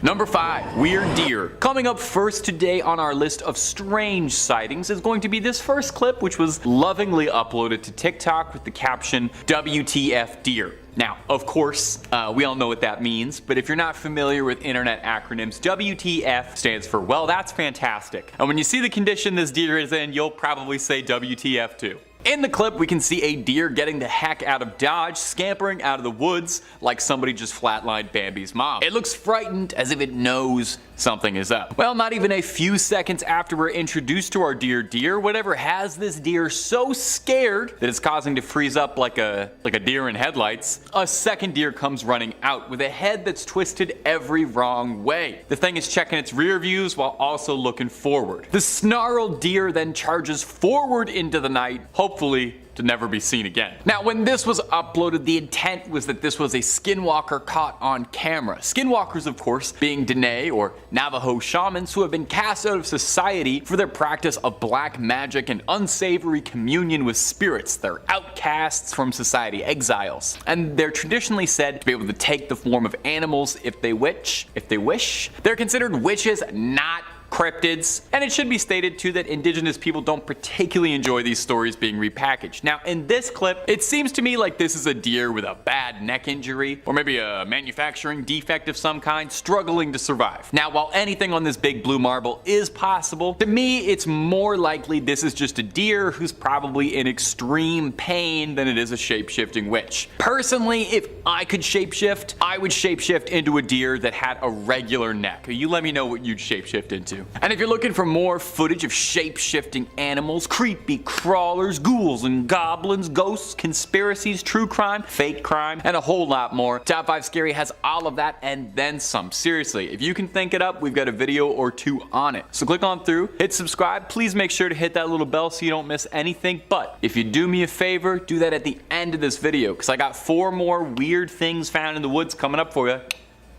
Number 5. Weird deer. Coming up first today on our list of strange sightings is going to be this first clip, which was lovingly uploaded to TikTok with the caption, WTF Deer. Now, of course, we all know what that means, but if you're not familiar with internet acronyms, WTF stands for, well, that's fantastic. And when you see the condition this deer is in, you'll probably say WTF too. In the clip, we can see a deer getting the heck out of Dodge, scampering out of the woods like somebody just flatlined Bambi's mom. It looks frightened, as if it knows something is up. Well, not even a few seconds after we're introduced to our deer, whatever has this deer so scared that it's causing to freeze up like a deer in headlights, a second deer comes running out with a head that's twisted every wrong way. The thing is checking its rear views while also looking forward. The snarled deer then charges forward into the night, hopefully to never be seen again. Now, when this was uploaded, the intent was that this was a skinwalker caught on camera. Skinwalkers, of course, being Dene or Navajo shamans who have been cast out of society for their practice of black magic and unsavory communion with spirits. They're outcasts from society, exiles. And they're traditionally said to be able to take the form of animals if they wish. They're considered witches, not cryptids, and it should be stated too that indigenous people don't particularly enjoy these stories being repackaged. Now, in this clip, it seems to me like this is a deer with a bad neck injury, or maybe a manufacturing defect of some kind, struggling to survive. Now, while anything on this big blue marble is possible, to me, it's more likely this is just a deer who's probably in extreme pain than it is a shape-shifting witch. Personally, if I could shapeshift, I would shapeshift into a deer that had a regular neck. You let me know what you'd shapeshift into. And if you're looking for more footage of shape-shifting animals, creepy crawlers, ghouls and goblins, ghosts, conspiracies, true crime, fake crime, and a whole lot more, Top 5 Scary has all of that and then some. Seriously, if you can think it up, we've got a video or two on it. So click on through, hit subscribe, please make sure to hit that little bell so you don't miss anything, but if you do me a favor, do that at the end of this video, because I got 4 more weird things found in the woods coming up for you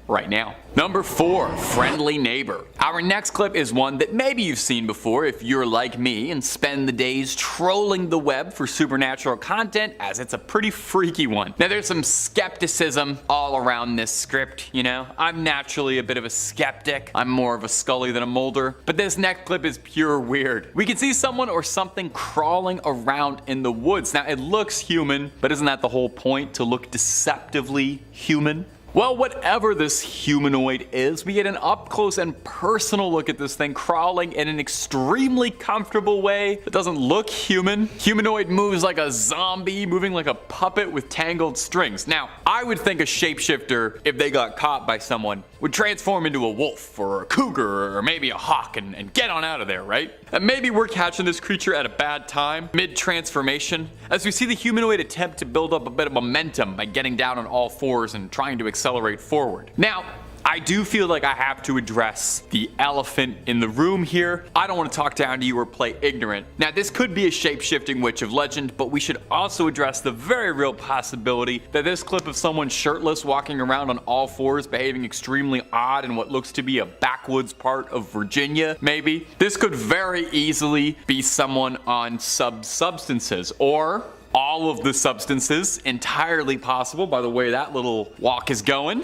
right now. Number 4, friendly neighbor. Our next clip is one that maybe you've seen before if you're like me and spend the days trolling the web for supernatural content, as it's a pretty freaky one. Now, there's some skepticism all around this script, you know? I'm naturally a bit of a skeptic. I'm more of a Scully than a Mulder. But this next clip is pure weird. We can see someone or something crawling around in the woods. Now, it looks human, but isn't that the whole point, to look deceptively human? Well, whatever this humanoid is, we get an up-close and personal look at this thing crawling in an extremely comfortable way that doesn't look human. Humanoid moves like a zombie, moving like a puppet with tangled strings. Now, I would think a shapeshifter, if they got caught by someone, would transform into a wolf or a cougar or maybe a hawk and get on out of there, right? And maybe we're catching this creature at a bad time, mid-transformation, as we see the humanoid attempt to build up a bit of momentum by getting down on all fours and trying to accelerate forward. Now, I do feel like I have to address the elephant in the room here. I don't want to talk down to you or play ignorant. Now, this could be a shape-shifting witch of legend, but we should also address the very real possibility that this clip of someone shirtless walking around on all fours behaving extremely odd in what looks to be a backwoods part of Virginia, maybe. This could very easily be someone on substances, or all of the substances, entirely possible by the way that little walk is going.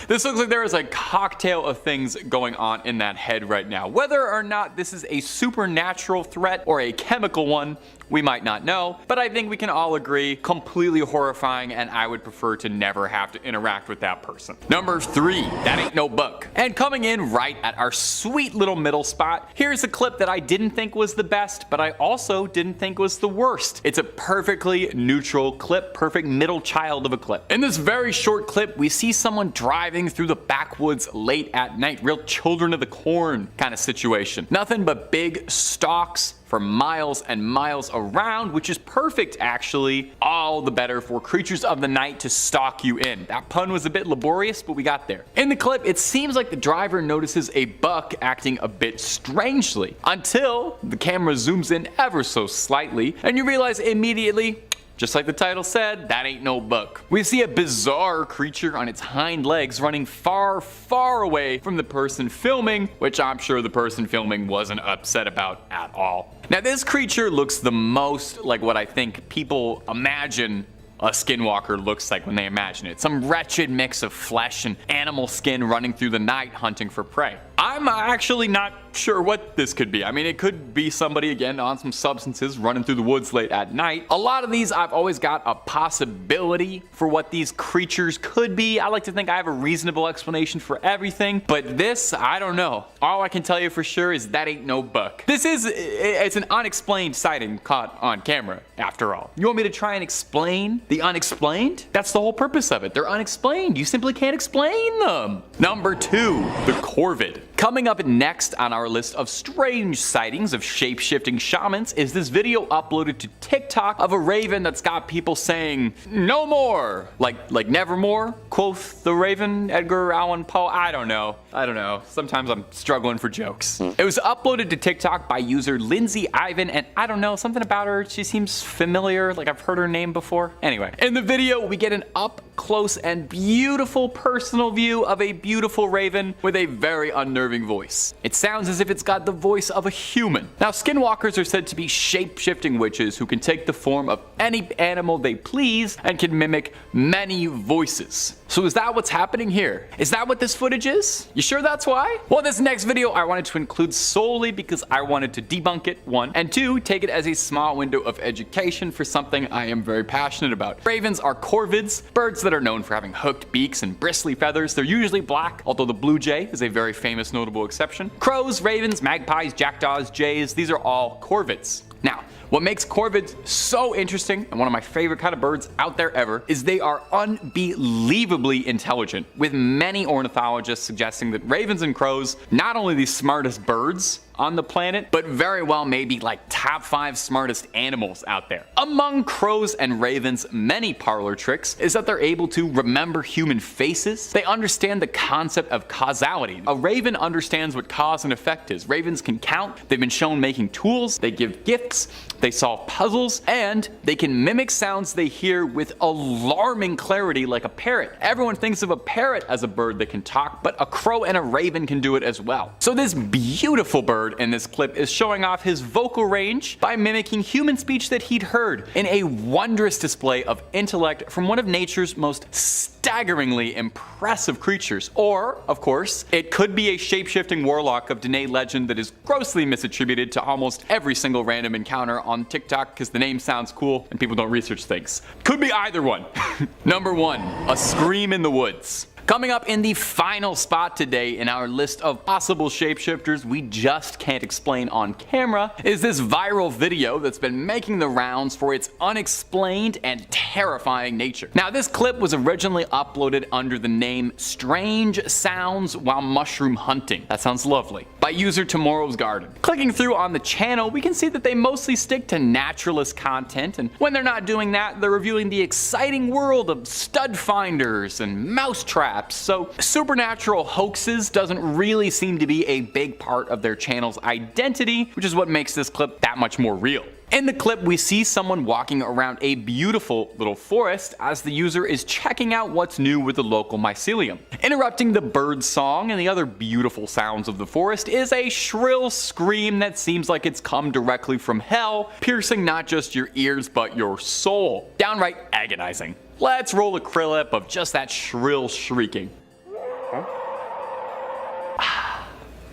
This looks like there is a cocktail of things going on in that head right now. Whether or not this is a supernatural threat or a chemical one, we might not know, but I think we can all agree, completely horrifying, and I would prefer to never have to interact with that person. Number 3, that ain't no buck. And coming in right at our sweet little middle spot, here's a clip that I didn't think was the best, but I also didn't think was the worst. It's a perfectly neutral clip, perfect middle child of a clip. In this very short clip, we see someone driving through the backwoods late at night, real children of the corn kind of situation. Nothing but big stalks for miles and miles around, which is perfect actually, all the better for creatures of the night to stalk you in. That pun was a bit laborious, but we got there. In the clip, it seems like the driver notices a buck acting a bit strangely, until the camera zooms in ever so slightly, and you realize immediately, just like the title said, that ain't no buck. We see a bizarre creature on its hind legs running far, far away from the person filming, which I'm sure the person filming wasn't upset about at all. Now, this creature looks the most like what I think people imagine a skinwalker looks like when they imagine it. Some wretched mix of flesh and animal skin running through the night hunting for prey. I'm actually not sure what this could be. I mean, it could be somebody again on some substances running through the woods late at night. A lot of these I've always got a possibility for what these creatures could be. I like to think I have a reasonable explanation for everything, but this, I don't know. All I can tell you for sure is that ain't no buck. It's an unexplained sighting caught on camera, after all. You want me to try and explain the unexplained? That's the whole purpose of it. They're unexplained. You simply can't explain them. Number 2, the Corvid. Coming up next on our list of strange sightings of shape-shifting shamans is this video uploaded to TikTok of a raven that's got people saying, "No more!" Like nevermore, quoth the raven, Edgar Allan Poe. I don't know. Sometimes I'm struggling for jokes. It was uploaded to TikTok by user Lindsay Ivan, and I don't know, something about her, she seems familiar, like I've heard her name before. Anyway, in the video we get an up-close and beautiful personal view of a beautiful raven with a very unnerving voice. It sounds as if it's got the voice of a human. Now, skinwalkers are said to be shape-shifting witches who can take the form of any animal they please and can mimic many voices. So is that what's happening here? Is that what this footage is? You sure that's why? Well, this next video I wanted to include solely because I wanted to debunk it, 1, and 2, take it as a small window of education for something I am very passionate about. Ravens are corvids, birds that are known for having hooked beaks and bristly feathers. They're usually black, although the blue jay is a very famous notable exception. Crows, ravens, magpies, jackdaws, jays, these are all corvids. Now, what makes corvids so interesting, and one of my favorite kind of birds out there ever, is they are unbelievably intelligent, with many ornithologists suggesting that ravens and crows, not only the smartest birds on the planet, but very well maybe like top 5 smartest animals out there. Among crows and ravens' many parlor tricks is that they're able to remember human faces. They understand the concept of causality. A raven understands what cause and effect is. Ravens can count, they've been shown making tools, they give gifts, they solve puzzles, and they can mimic sounds they hear with alarming clarity like a parrot. Everyone thinks of a parrot as a bird that can talk, but a crow and a raven can do it as well. So this beautiful bird in this clip is showing off his vocal range by mimicking human speech that he'd heard in a wondrous display of intellect from one of nature's most staggeringly impressive creatures. Or, of course, it could be a shape-shifting warlock of Dene legend that is grossly misattributed to almost every single random encounter on TikTok because the name sounds cool and people don't research things. Could be either one. Number 1, a scream in the woods. Coming up in the final spot today in our list of possible shapeshifters we just can't explain on camera is this viral video that's been making the rounds for its unexplained and terrifying nature. Now, this clip was originally uploaded under the name Strange Sounds While Mushroom Hunting. That sounds lovely. By user Tomorrow's Garden. Clicking through on the channel, we can see that they mostly stick to naturalist content, and when they're not doing that, they're reviewing the exciting world of stud finders and mouse traps. So supernatural hoaxes doesn't really seem to be a big part of their channel's identity, which is what makes this clip that much more real. In the clip, we see someone walking around a beautiful little forest as the user is checking out what's new with the local mycelium. Interrupting the bird song and the other beautiful sounds of the forest is a shrill scream that seems like it's come directly from hell, piercing not just your ears but your soul. Downright agonizing. Let's roll a clip of just that shrill shrieking.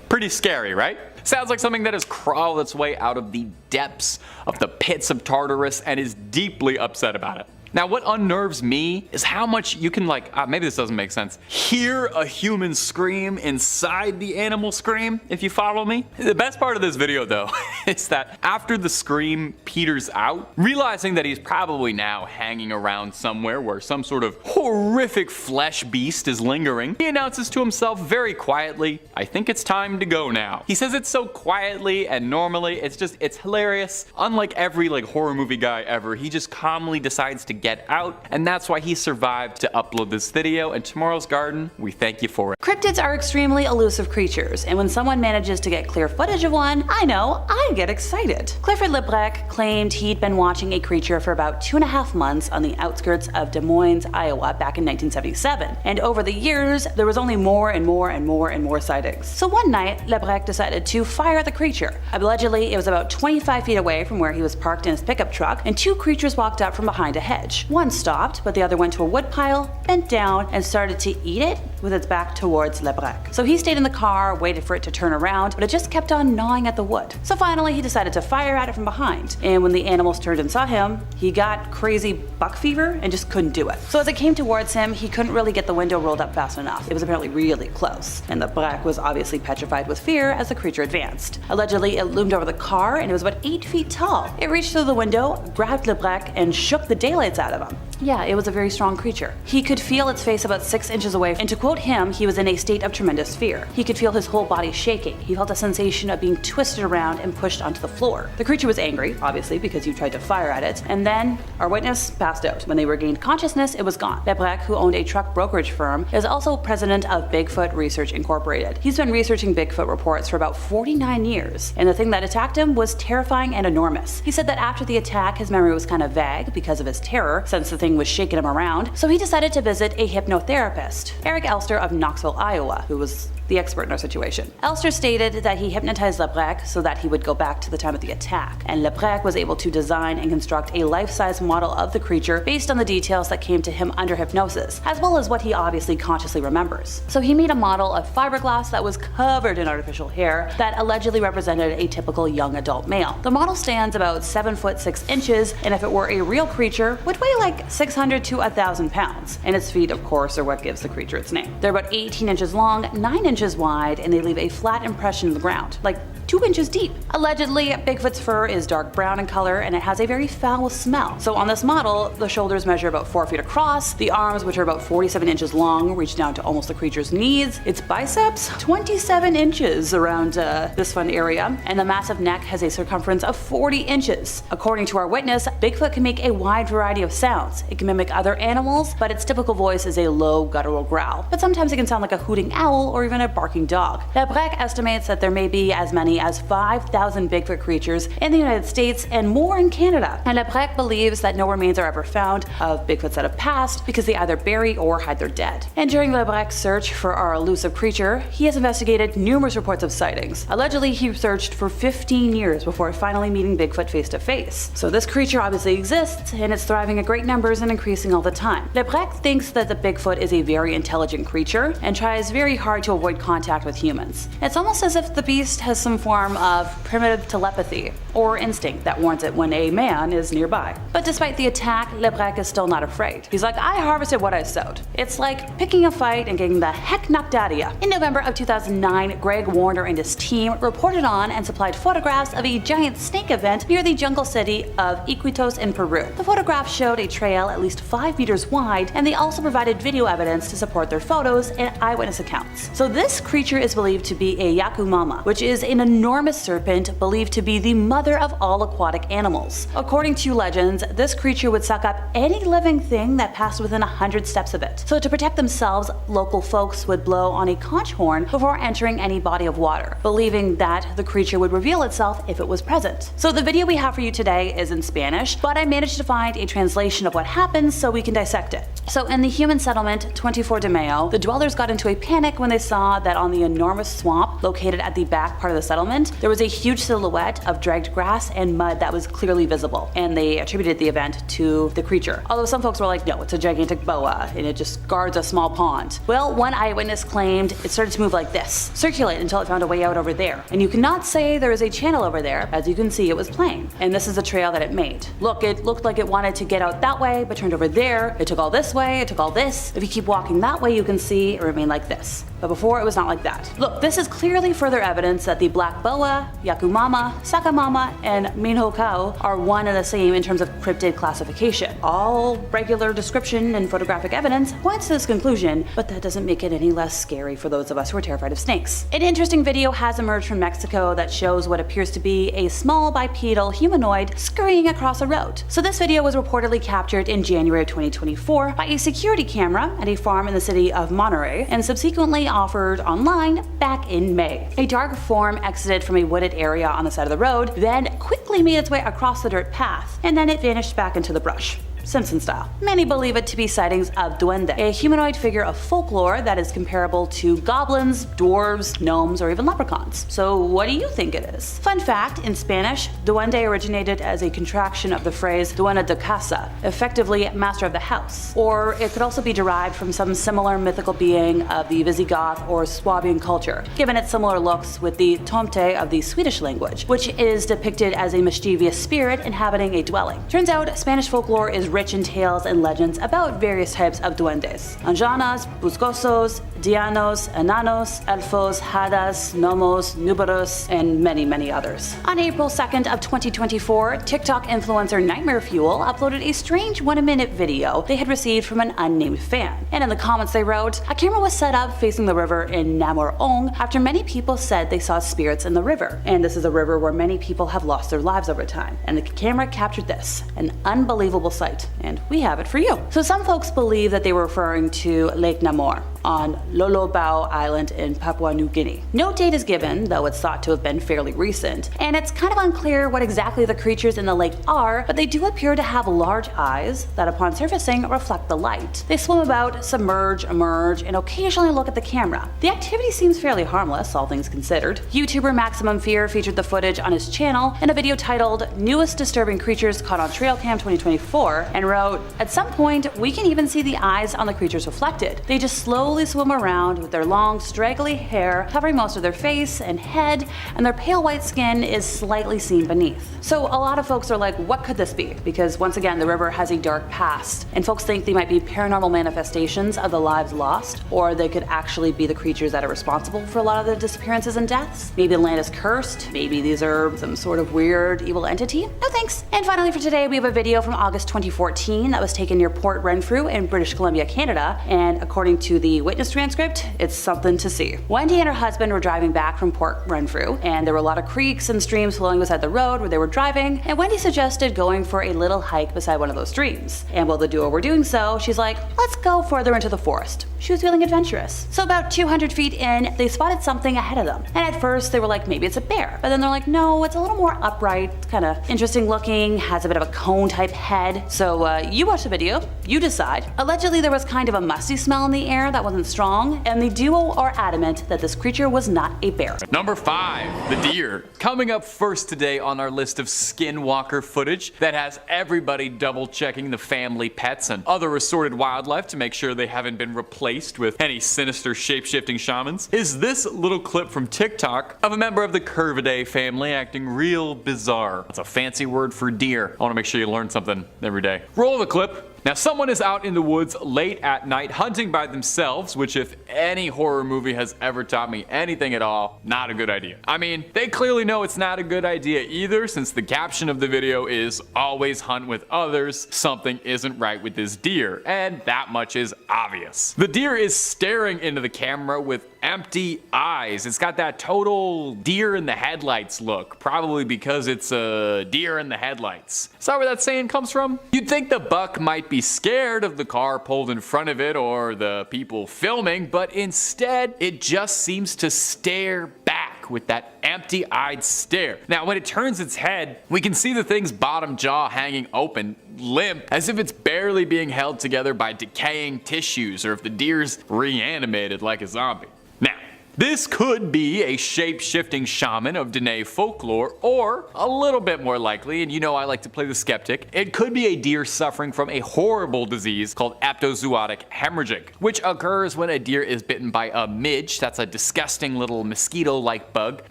Pretty scary, right? Sounds like something that has crawled its way out of the depths of the pits of Tartarus and is deeply upset about it. Now, what unnerves me is how much you can maybe this doesn't make sense, hear a human scream inside the animal scream, if you follow me. The best part of this video though is that after the scream peters out, realizing that he's probably now hanging around somewhere where some sort of horrific flesh beast is lingering, he announces to himself very quietly, "I think it's time to go now." He says it so quietly and normally, it's hilarious. Unlike every horror movie guy ever, he just calmly decides to get out, and that's why he survived to upload this video, and Tomorrow's Garden, we thank you for it. Cryptids are extremely elusive creatures, and when someone manages to get clear footage of one, I get excited. Clifford Lebrec claimed he'd been watching a creature for about 2.5 months on the outskirts of Des Moines, Iowa back in 1977, and over the years, there was only more and more sightings. So one night, Lebrec decided to fire at the creature. Allegedly, it was about 25 feet away from where he was parked in his pickup truck, and 2 creatures walked up from behind a hedge. edge. One stopped, but the other went to a woodpile, bent down, and started to eat it with its back towards Le Brec. So he stayed in the car, waited for it to turn around, but it just kept on gnawing at the wood. So finally he decided to fire at it from behind, and when the animals turned and saw him, he got crazy buck fever and just couldn't do it. So as it came towards him, he couldn't really get the window rolled up fast enough. It was apparently really close, and Le Brec was obviously petrified with fear as the creature advanced. Allegedly, it loomed over the car, and it was about 8 feet tall. It reached through the window, grabbed Le Brec, and shook the daylights out of him. Yeah, it was a very strong creature. He could feel its face about 6 inches away, and to quote him, he was in a state of tremendous fear. He could feel his whole body shaking. He felt a sensation of being twisted around and pushed onto the floor. The creature was angry, obviously, because you tried to fire at it, and then our witness passed out. When they regained consciousness, it was gone. Le Brec, who owned a truck brokerage firm, is also president of Bigfoot Research Incorporated. He's been researching Bigfoot reports for about 49 years, and the thing that attacked him was terrifying and enormous. He said that after the attack, his memory was kind of vague because of his terror, since the thing was shaking him around, so he decided to visit a hypnotherapist, Eric Elster of Knoxville, Iowa, who was the expert in our situation. Elster stated that he hypnotized Le Brec so that he would go back to the time of the attack, and Le Brec was able to design and construct a life-size model of the creature based on the details that came to him under hypnosis, as well as what he obviously consciously remembers. So he made a model of fiberglass that was covered in artificial hair that allegedly represented a typical young adult male. The model stands about 7 foot 6 inches, and if it were a real creature, would weigh like 600 to 1,000 pounds. And its feet, of course, are what gives the creature its name. They're about 18 inches long, 9 inches wide, and they leave a flat impression in the ground, like 2 inches deep. Allegedly, Bigfoot's fur is dark brown in color, and it has a very foul smell. So on this model, the shoulders measure about 4 feet across, the arms, which are about 47 inches long, reach down to almost the creature's knees, its biceps, 27 inches around this fun area, and the massive neck has a circumference of 40 inches. According to our witness, Bigfoot can make a wide variety of sounds. It can mimic other animals, but its typical voice is a low, guttural growl. But sometimes it can sound like a hooting owl or even a barking dog. Le Brec estimates that there may be as many as 5,000 Bigfoot creatures in the United States and more in Canada. And Le Brec believes that no remains are ever found of Bigfoots that have passed because they either bury or hide their dead. And during Le Brec's search for our elusive creature, he has investigated numerous reports of sightings. Allegedly, he searched for 15 years before finally meeting Bigfoot face to face. So this creature obviously exists, and it's thriving at great numbers and increasing all the time. Le Brec thinks that the Bigfoot is a very intelligent creature and tries very hard to avoid contact with humans. It's almost as if the beast has some form of primitive telepathy or instinct that warns it when a man is nearby. But despite the attack, Le Brec is still not afraid. He's like, I harvested what I sowed. It's like picking a fight and getting the heck knocked out of you. In November of 2009, Greg Warner and his team reported on and supplied photographs of a giant snake event near the jungle city of Iquitos in Peru. The photographs showed a trail at least 5 meters wide, and they also provided video evidence to support their photos and eyewitness accounts. So this creature is believed to be a yakumama, which is an enormous serpent believed to be the mother of all aquatic animals. According to legends, this creature would suck up any living thing that passed within 100 steps of it. So to protect themselves, local folks would blow on a conch horn before entering any body of water, believing that the creature would reveal itself if it was present. So the video we have for you today is in Spanish, but I managed to find a translation of what happens so we can dissect it. So in the human settlement 24 de Mayo, the dwellers got into a panic when they saw that on the enormous swamp located at the back part of the settlement, there was a huge silhouette of dragged grass and mud that was clearly visible, and they attributed the event to the creature. Although some folks were like, no, it's a gigantic boa and it just guards a small pond. Well, one eyewitness claimed it started to move like this, circulate until it found a way out over there. And you cannot say there is a channel over there, as you can see it was plain. And this is the trail that it made. Look, it looked like it wanted to get out that way, but turned over there. It took all this way, it took all this. If you keep walking that way, you can see it remained like this. But before it was not like that. Look, this is clearly further evidence that the black boa, yakumama, sakamama, and minhokao are one and the same in terms of cryptid classification. All regular description and photographic evidence points to this conclusion, but that doesn't make it any less scary for those of us who are terrified of snakes. An interesting video has emerged from Mexico that shows what appears to be a small bipedal humanoid scurrying across a road. So this video was reportedly captured in January of 2024 by a security camera at a farm in the city of Monterey and subsequently offered online back in May. A dark form exited from a wooded area on the side of the road, then quickly made its way across the dirt path, and then it vanished back into the brush. Simpson style. Many believe it to be sightings of duende, a humanoid figure of folklore that is comparable to goblins, dwarves, gnomes, or even leprechauns. So what do you think it is? Fun fact, in Spanish, duende originated as a contraction of the phrase dueña de casa, effectively master of the house. Or it could also be derived from some similar mythical being of the Visigoth or Swabian culture, given its similar looks with the tomte of the Swedish language, which is depicted as a mischievous spirit inhabiting a dwelling. Turns out, Spanish folklore is rich in tales and legends about various types of duendes. Anjanas, buscosos, dianos, enanos, elfos, hadas, gnomos, núbaros, and many others. On April 2nd of 2024, TikTok influencer Nightmare Fuel uploaded a strange 1-minute video they had received from an unnamed fan. And in the comments they wrote, a camera was set up facing the river in Namorong after many people said they saw spirits in the river. And this is a river where many people have lost their lives over time. And the camera captured this, an unbelievable sight. And we have it for you. So some folks believe that they were referring to Lake Namor on Lolobau Island in Papua New Guinea. No date is given, though it's thought to have been fairly recent, and it's kind of unclear what exactly the creatures in the lake are, but they do appear to have large eyes that upon surfacing reflect the light. They swim about, submerge, emerge, and occasionally look at the camera. The activity seems fairly harmless, all things considered. YouTuber Maximum Fear featured the footage on his channel in a video titled Newest Disturbing Creatures Caught on Trail Cam 2024 and wrote, at some point we can even see the eyes on the creatures reflected. They just slowly swim around with their long straggly hair covering most of their face and head, and their pale white skin is slightly seen beneath. So a lot of folks are like, what could this be? Because once again, the river has a dark past, and folks think they might be paranormal manifestations of the lives lost, or they could actually be the creatures that are responsible for a lot of the disappearances and deaths. Maybe the land is cursed, maybe these are some sort of weird evil entity. No thanks. And finally for today, we have a video from August 2014 that was taken near Port Renfrew in British Columbia, Canada, and according to the witness transcript, it's something to see. Wendy and her husband were driving back from Port Renfrew, and there were a lot of creeks and streams flowing beside the road where they were driving, and Wendy suggested going for a little hike beside one of those streams. And while the duo were doing so, she's like, let's go further into the forest. She was feeling adventurous. So about 200 feet in, they spotted something ahead of them. And at first they were like, maybe it's a bear. But then they're like, no, it's a little more upright, kind of interesting looking, has a bit of a cone type head. So you watch the video, you decide. Allegedly there was kind of a musty smell in the air that wasn't strong, and the duo are adamant that this creature was not a bear. Number 5, the deer. Coming up first today on our list of skinwalker footage that has everybody double checking the family pets and other assorted wildlife to make sure they haven't been replaced with any sinister shape-shifting shamans is this little clip from TikTok of a member of the Corvid family acting real bizarre. That's a fancy word for deer. I want to make sure you learn something every day. Roll the clip. Now someone is out in the woods late at night hunting by themselves, which if any horror movie has ever taught me anything at all, not a good idea. I mean, they clearly know it's not a good idea either, since the caption of the video is always hunt with others, something isn't right with this deer, and that much is obvious. The deer is staring into the camera with empty eyes. It's got that total deer in the headlights look, probably because it's a deer in the headlights. Is that where that saying comes from? You'd think the buck might be scared of the car pulled in front of it or the people filming, but instead it just seems to stare back with that empty-eyed stare. Now when it turns its head, we can see the thing's bottom jaw hanging open, limp, as if it's barely being held together by decaying tissues, or if the deer's reanimated like a zombie. Now, this could be a shape-shifting shaman of Dene folklore, or a little bit more likely, and you know I like to play the skeptic, it could be a deer suffering from a horrible disease called epizootic hemorrhagic, which occurs when a deer is bitten by a midge, that's a disgusting little mosquito-like bug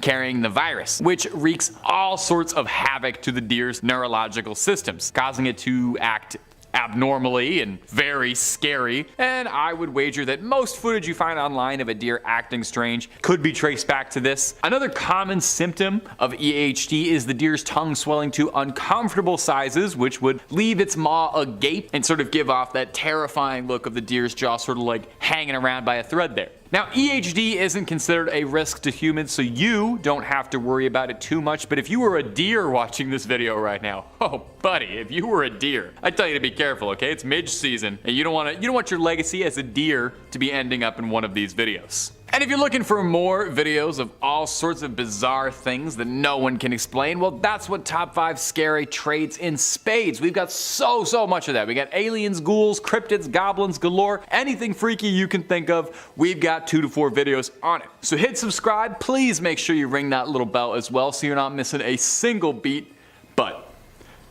carrying the virus, which wreaks all sorts of havoc to the deer's neurological systems, causing it to act abnormally and very scary, and I would wager that most footage you find online of a deer acting strange could be traced back to this. Another common symptom of EHD is the deer's tongue swelling to uncomfortable sizes, which would leave its maw agape and sort of give off that terrifying look of the deer's jaw sort of like hanging around by a thread there. Now, EHD isn't considered a risk to humans, so you don't have to worry about it too much, but if you were a deer watching this video right now, oh buddy, if you were a deer, I tell you to be careful, okay? It's midge season, and you don't want your legacy as a deer to be ending up in one of these videos. And if you're looking for more videos of all sorts of bizarre things that no one can explain, well, that's what Top 5 Scary trades in spades. We've got so much of that. We got aliens, ghouls, cryptids, goblins galore, anything freaky you can think of, we've got 2 to 4 videos on it. So hit subscribe, please make sure you ring that little bell as well so you're not missing a single beat, but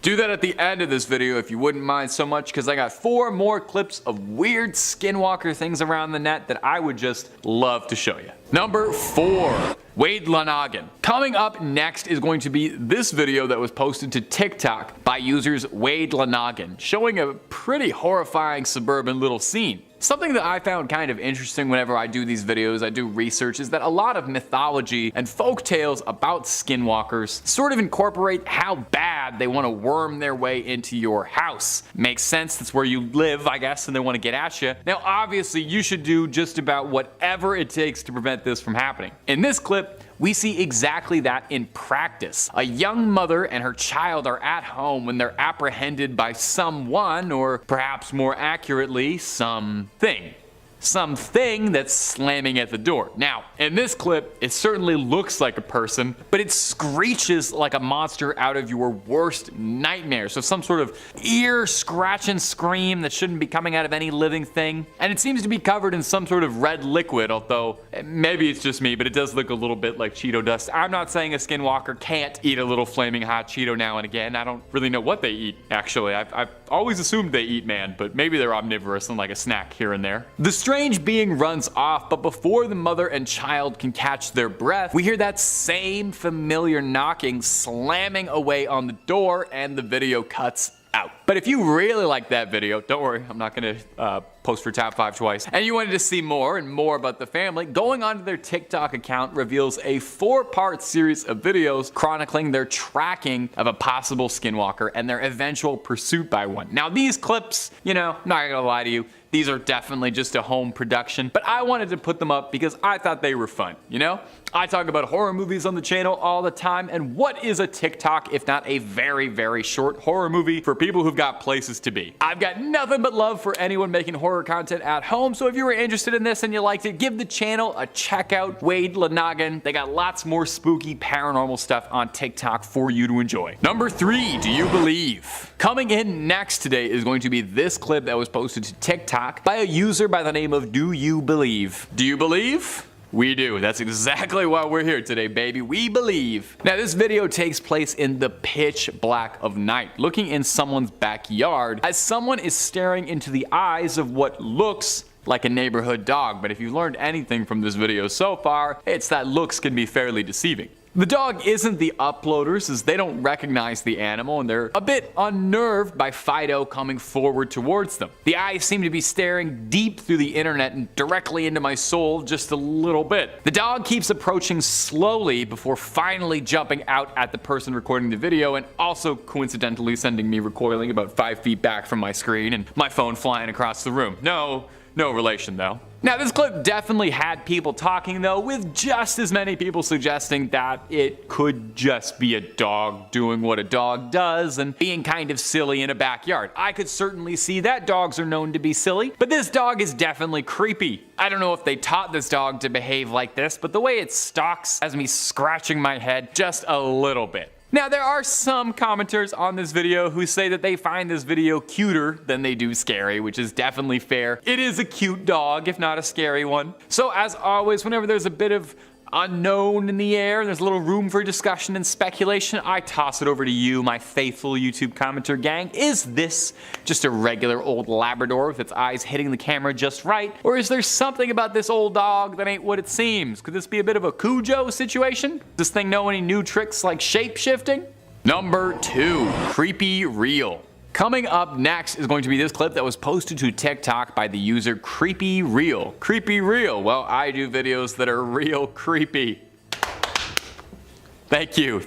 do that at the end of this video if you wouldn't mind so much, because I got 4 more clips of weird skinwalker things around the net that I would just love to show you. Number 4. Wade Lanogan. Coming up next is going to be this video that was posted to TikTok by users Wade Lanogan, showing a pretty horrifying suburban little scene. Something that I found kind of interesting whenever I do these videos, I do research, is that a lot of mythology and folk tales about skinwalkers sort of incorporate how bad they want to worm their way into your house. Makes sense, that's where you live, I guess, and they want to get at you. Now, obviously, you should do just about whatever it takes to prevent this from happening. In this clip, we see exactly that in practice. A young mother and her child are at home when they're apprehended by someone, or perhaps more accurately, something. Something that's slamming at the door. Now, in this clip, it certainly looks like a person, but it screeches like a monster out of your worst nightmare. So some sort of ear-scratching scream that shouldn't be coming out of any living thing. And it seems to be covered in some sort of red liquid, although maybe it's just me, but it does look a little bit like Cheeto dust. I'm not saying a skinwalker can't eat a little flaming hot Cheeto now and again. I don't really know what they eat, actually. I've always assumed they eat man, but maybe they're omnivorous and like a snack here and there. The strange being runs off, but before the mother and child can catch their breath, we hear that same familiar knocking slamming away on the door, and the video cuts out. But if you really like that video, don't worry, I'm not gonna post for Top 5 twice, and you wanted to see more and more about the family, going onto their TikTok account reveals a 4-part series of videos chronicling their tracking of a possible skinwalker and their eventual pursuit by one. Now these clips, you know, I'm not gonna lie to you, these are definitely just a home production, but I wanted to put them up because I thought they were fun, you know? I talk about horror movies on the channel all the time, and what is a TikTok if not a very short horror movie for people who've got places to be? I've got nothing but love for anyone making horror content at home, so if you were interested in this and you liked it, give the channel a check out. Wade Lanogan, they got lots more spooky paranormal stuff on TikTok for you to enjoy. Number 3, do you believe? Coming in next today is going to be this clip that was posted to TikTok by a user by the name of Do You Believe? Do you believe? We do. That's exactly why we're here today, baby. We believe. Now, this video takes place in the pitch black of night, looking in someone's backyard as someone is staring into the eyes of what looks like a neighborhood dog. But if you've learned anything from this video so far, it's that looks can be fairly deceiving. The dog isn't the uploaders, as they don't recognize the animal and they're a bit unnerved by Fido coming forward towards them. The eyes seem to be staring deep through the internet and directly into my soul just a little bit. The dog keeps approaching slowly before finally jumping out at the person recording the video, and also coincidentally sending me recoiling about 5 feet back from my screen and my phone flying across the room. No relation though. Now, this clip definitely had people talking though, with just as many people suggesting that it could just be a dog doing what a dog does and being kind of silly in a backyard. I could certainly see that. Dogs are known to be silly, but this dog is definitely creepy. I don't know if they taught this dog to behave like this, but the way it stalks has me scratching my head just a little bit. Now, there are some commenters on this video who say that they find this video cuter than they do scary, which is definitely fair. It is a cute dog, if not a scary one. So as always, whenever there's a bit of unknown in the air, there's a little room for discussion and speculation, I toss it over to you, my faithful YouTube commenter gang. Is this just a regular old Labrador with its eyes hitting the camera just right? Or is there something about this old dog that ain't what it seems? Could this be a bit of a Cujo situation? Does this thing know any new tricks like shape-shifting? Number 2, creepy reel. Coming up next is going to be this clip that was posted to TikTok by the user Creepy Reel. Creepy Reel, well, I do videos that are real creepy. Thank you.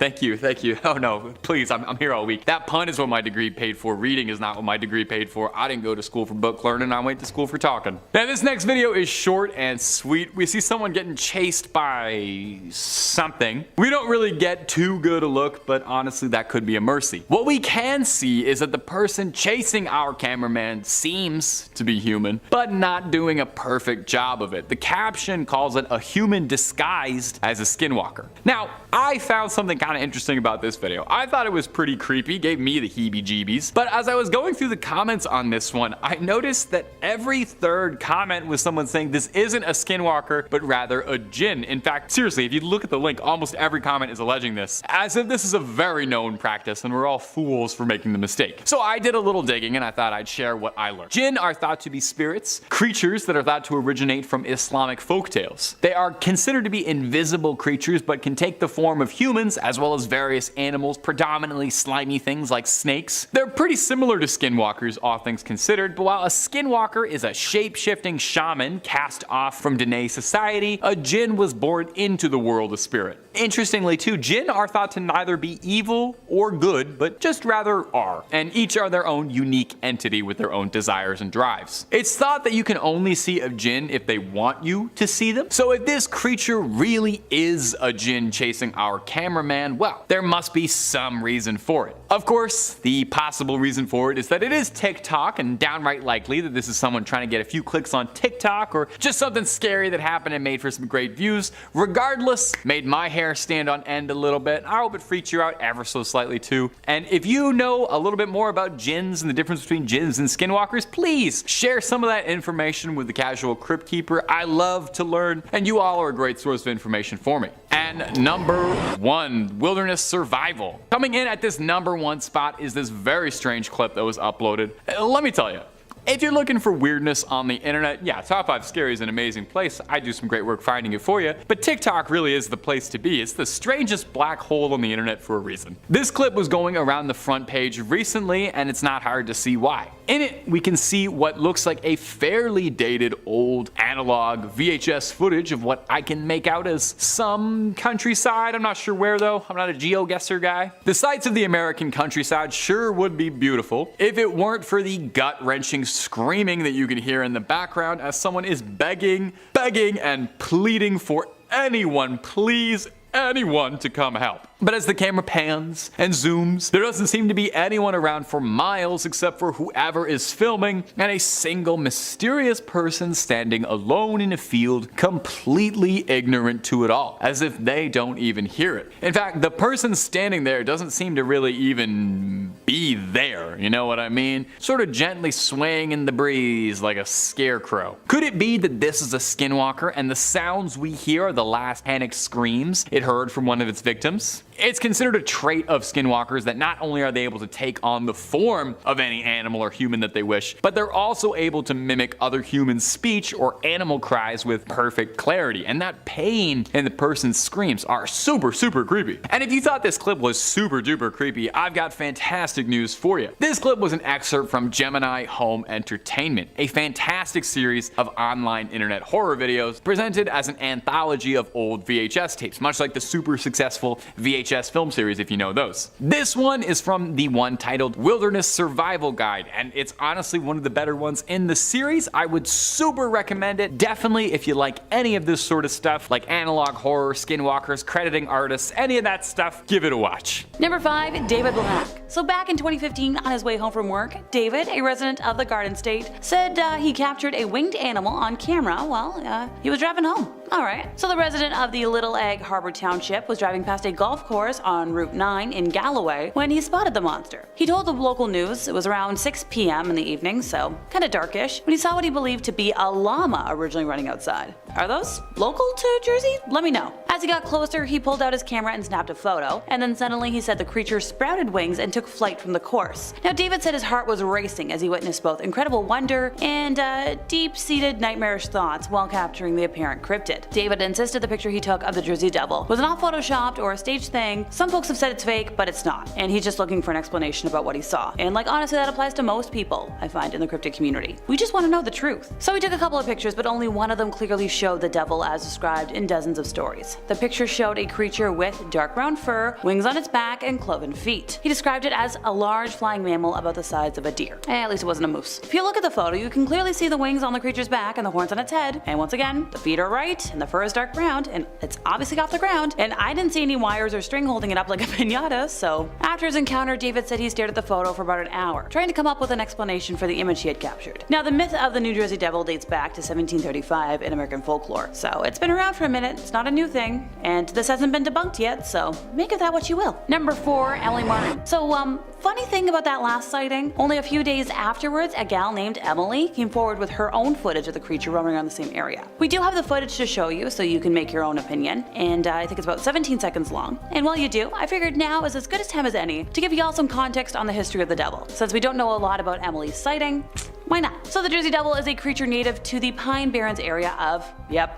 Oh no, please, I'm here all week. That pun is what my degree paid for. Reading is not what my degree paid for. I didn't go to school for book learning, I went to school for talking. Now this next video is short and sweet. We see someone getting chased by something. We don't really get too good a look, but honestly that could be a mercy. What we can see is that the person chasing our cameraman seems to be human, but not doing a perfect job of it. The caption calls it a human disguised as a skinwalker. Now, I found something kind of interesting about this video. I thought it was pretty creepy, gave me the heebie-jeebies, but as I was going through the comments on this one, I noticed that every third comment was someone saying this isn't a skinwalker, but rather a djinn. In fact, seriously, if you look at the link, almost every comment is alleging this, as if this is a very known practice and we're all fools for making the mistake. So I did a little digging and I thought I'd share what I learned. Jinn are thought to be spirits, creatures that are thought to originate from Islamic folktales. They are considered to be invisible creatures, but can take the form of humans as well as various animals, predominantly slimy things like snakes. They're pretty similar to skinwalkers, all things considered, but while a skinwalker is a shape-shifting shaman cast off from Dene society, a jinn was born into the world of spirit. Interestingly too, jinn are thought to neither be evil or good, but just rather are, and each are their own unique entity with their own desires and drives. It's thought that you can only see a jinn if they want you to see them, so if this creature really is a jinn chasing our cameraman, well, there must be some reason for it. Of course, the possible reason for it is that it is TikTok, and downright likely that this is someone trying to get a few clicks on TikTok, or just something scary that happened and made for some great views. Regardless, made my hair stand on end a little bit. I hope it freaked you out ever so slightly too. And if you know a little bit more about jinns and the difference between jinns and skinwalkers, please share some of that information with the casual crypt keeper. I love to learn, and you all are a great source of information for me. And number 1, wilderness survival. Coming in at this number 1 spot is this very strange clip that was uploaded. Let me tell you, if you're looking for weirdness on the internet, yeah, Top 5 Scary is an amazing place. I do some great work finding it for you, but TikTok really is the place to be. It's the strangest black hole on the internet for a reason. This clip was going around the front page recently, and it's not hard to see why. In it, we can see what looks like a fairly dated old analog VHS footage of what I can make out as some countryside. I'm not sure where though. I'm not a geo-guesser guy. The sights of the American countryside sure would be beautiful if it weren't for the gut-wrenching screaming that you can hear in the background as someone is begging and pleading for anyone, please, anyone to come help. But as the camera pans and zooms, there doesn't seem to be anyone around for miles except for whoever is filming and a single mysterious person standing alone in a field, completely ignorant to it all, as if they don't even hear it. In fact, the person standing there doesn't seem to really even be there, you know what I mean? Sort of gently swaying in the breeze like a scarecrow. Could it be that this is a skinwalker and the sounds we hear are the last panicked screams it heard from one of its victims? It's considered a trait of skinwalkers that not only are they able to take on the form of any animal or human that they wish, but they're also able to mimic other humans' speech or animal cries with perfect clarity. And that pain in the person's screams are super creepy. And if you thought this clip was super duper creepy, I've got fantastic news for you. This clip was an excerpt from Gemini Home Entertainment, a fantastic series of online internet horror videos presented as an anthology of old VHS tapes, much like the super successful VHS film series, if you know those. This one is from the one titled Wilderness Survival Guide, and it's honestly one of the better ones in the series. I would super recommend it. Definitely if you like any of this sort of stuff, like analog horror, skinwalkers, crediting artists, any of that stuff, give it a watch. Number 5, David Black. So back in 2015, on his way home from work, David, a resident of the Garden State, said he captured a winged animal on camera while he was driving home. Alright, so the resident of the Little Egg Harbor Township was driving past a golf course on Route 9 in Galloway when he spotted the monster. He told the local news it was around 6 p.m. in the evening, so kinda darkish, when he saw what he believed to be a llama originally running outside. Are those local to Jersey? Let me know. As he got closer, he pulled out his camera and snapped a photo, and then suddenly he said the creature sprouted wings and took flight from the course. Now David said his heart was racing as he witnessed both incredible wonder and deep-seated nightmarish thoughts while capturing the apparent cryptid. did. David insisted the picture he took of the Jersey Devil was not photoshopped or a staged thing. Some folks have said it's fake, but it's not, and he's just looking for an explanation about what he saw. And like honestly, that applies to most people, I find, in the cryptid community. We just want to know the truth. So he took a couple of pictures, but only one of them clearly showed the devil as described in dozens of stories. The picture showed a creature with dark brown fur, wings on its back, and cloven feet. He described it as a large flying mammal about the size of a deer. At least it wasn't a moose. If you look at the photo, you can clearly see the wings on the creature's back and the horns on its head. And once again, the feet are right, and the fur is dark brown, and it's obviously off the ground. And I didn't see any wires or string holding it up like a piñata, so. After his encounter, David said he stared at the photo for about an hour, trying to come up with an explanation for the image he had captured. Now, the myth of the New Jersey Devil dates back to 1735 in American folklore, so it's been around for a minute, it's not a new thing, and this hasn't been debunked yet, so make of that what you will. Number 4, Emily Martin. So, funny thing about that last sighting, only a few days afterwards, a gal named Emily came forward with her own footage of the creature roaming around the same area. We do have the footage to show you, so you can make your own opinion, and I think it's about 17 seconds long. And while you do, I figured now is as good a time as any to give y'all some context on the history of the devil. Since we don't know a lot about Emily's sighting, why not? So the Jersey Devil is a creature native to the Pine Barrens area of,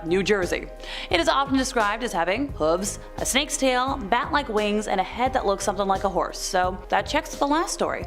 New Jersey. It is often described as having hooves, a snake's tail, bat-like wings, and a head that looks something like a horse, so that checks with the last story.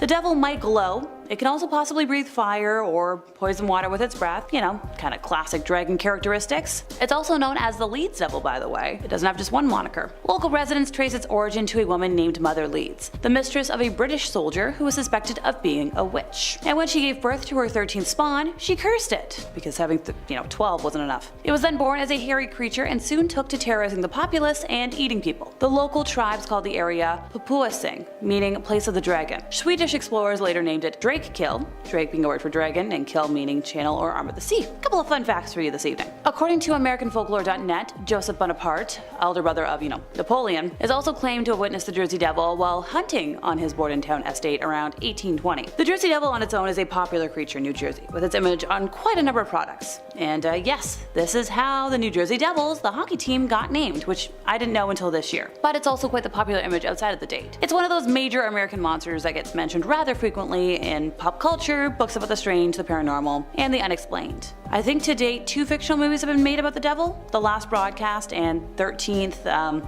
The devil might glow. It can also possibly breathe fire or poison water with its breath, kind of classic dragon characteristics. It's also known as the Leeds Devil, by the way. It doesn't have just one moniker. Local residents trace its origin to a woman named Mother Leeds, the mistress of a British soldier who was suspected of being a witch. And when she gave birth to her 13th spawn, she cursed it, because having 12 wasn't enough. It was then born as a hairy creature and soon took to terrorizing the populace and eating people. The local tribes called the area Papuasing, meaning place of the dragon. Swedish explorers later named it Drake Kill, Drake being a word for dragon, and kill meaning channel or arm of the sea. A couple of fun facts for you this evening. According to AmericanFolklore.net, Joseph Bonaparte, elder brother of, Napoleon, is also claimed to have witnessed the Jersey Devil while hunting on his Bordentown estate around 1820. The Jersey Devil on its own is a popular creature in New Jersey, with its image on quite a number of products. And yes, this is how the New Jersey Devils, the hockey team, got named, which I didn't know until this year. But it's also quite the popular image outside of the date. It's one of those major American monsters that gets mentioned rather frequently in pop culture, books about the strange, the paranormal, and the unexplained. I think to date 2 fictional movies have been made about the devil, The Last Broadcast and 13th,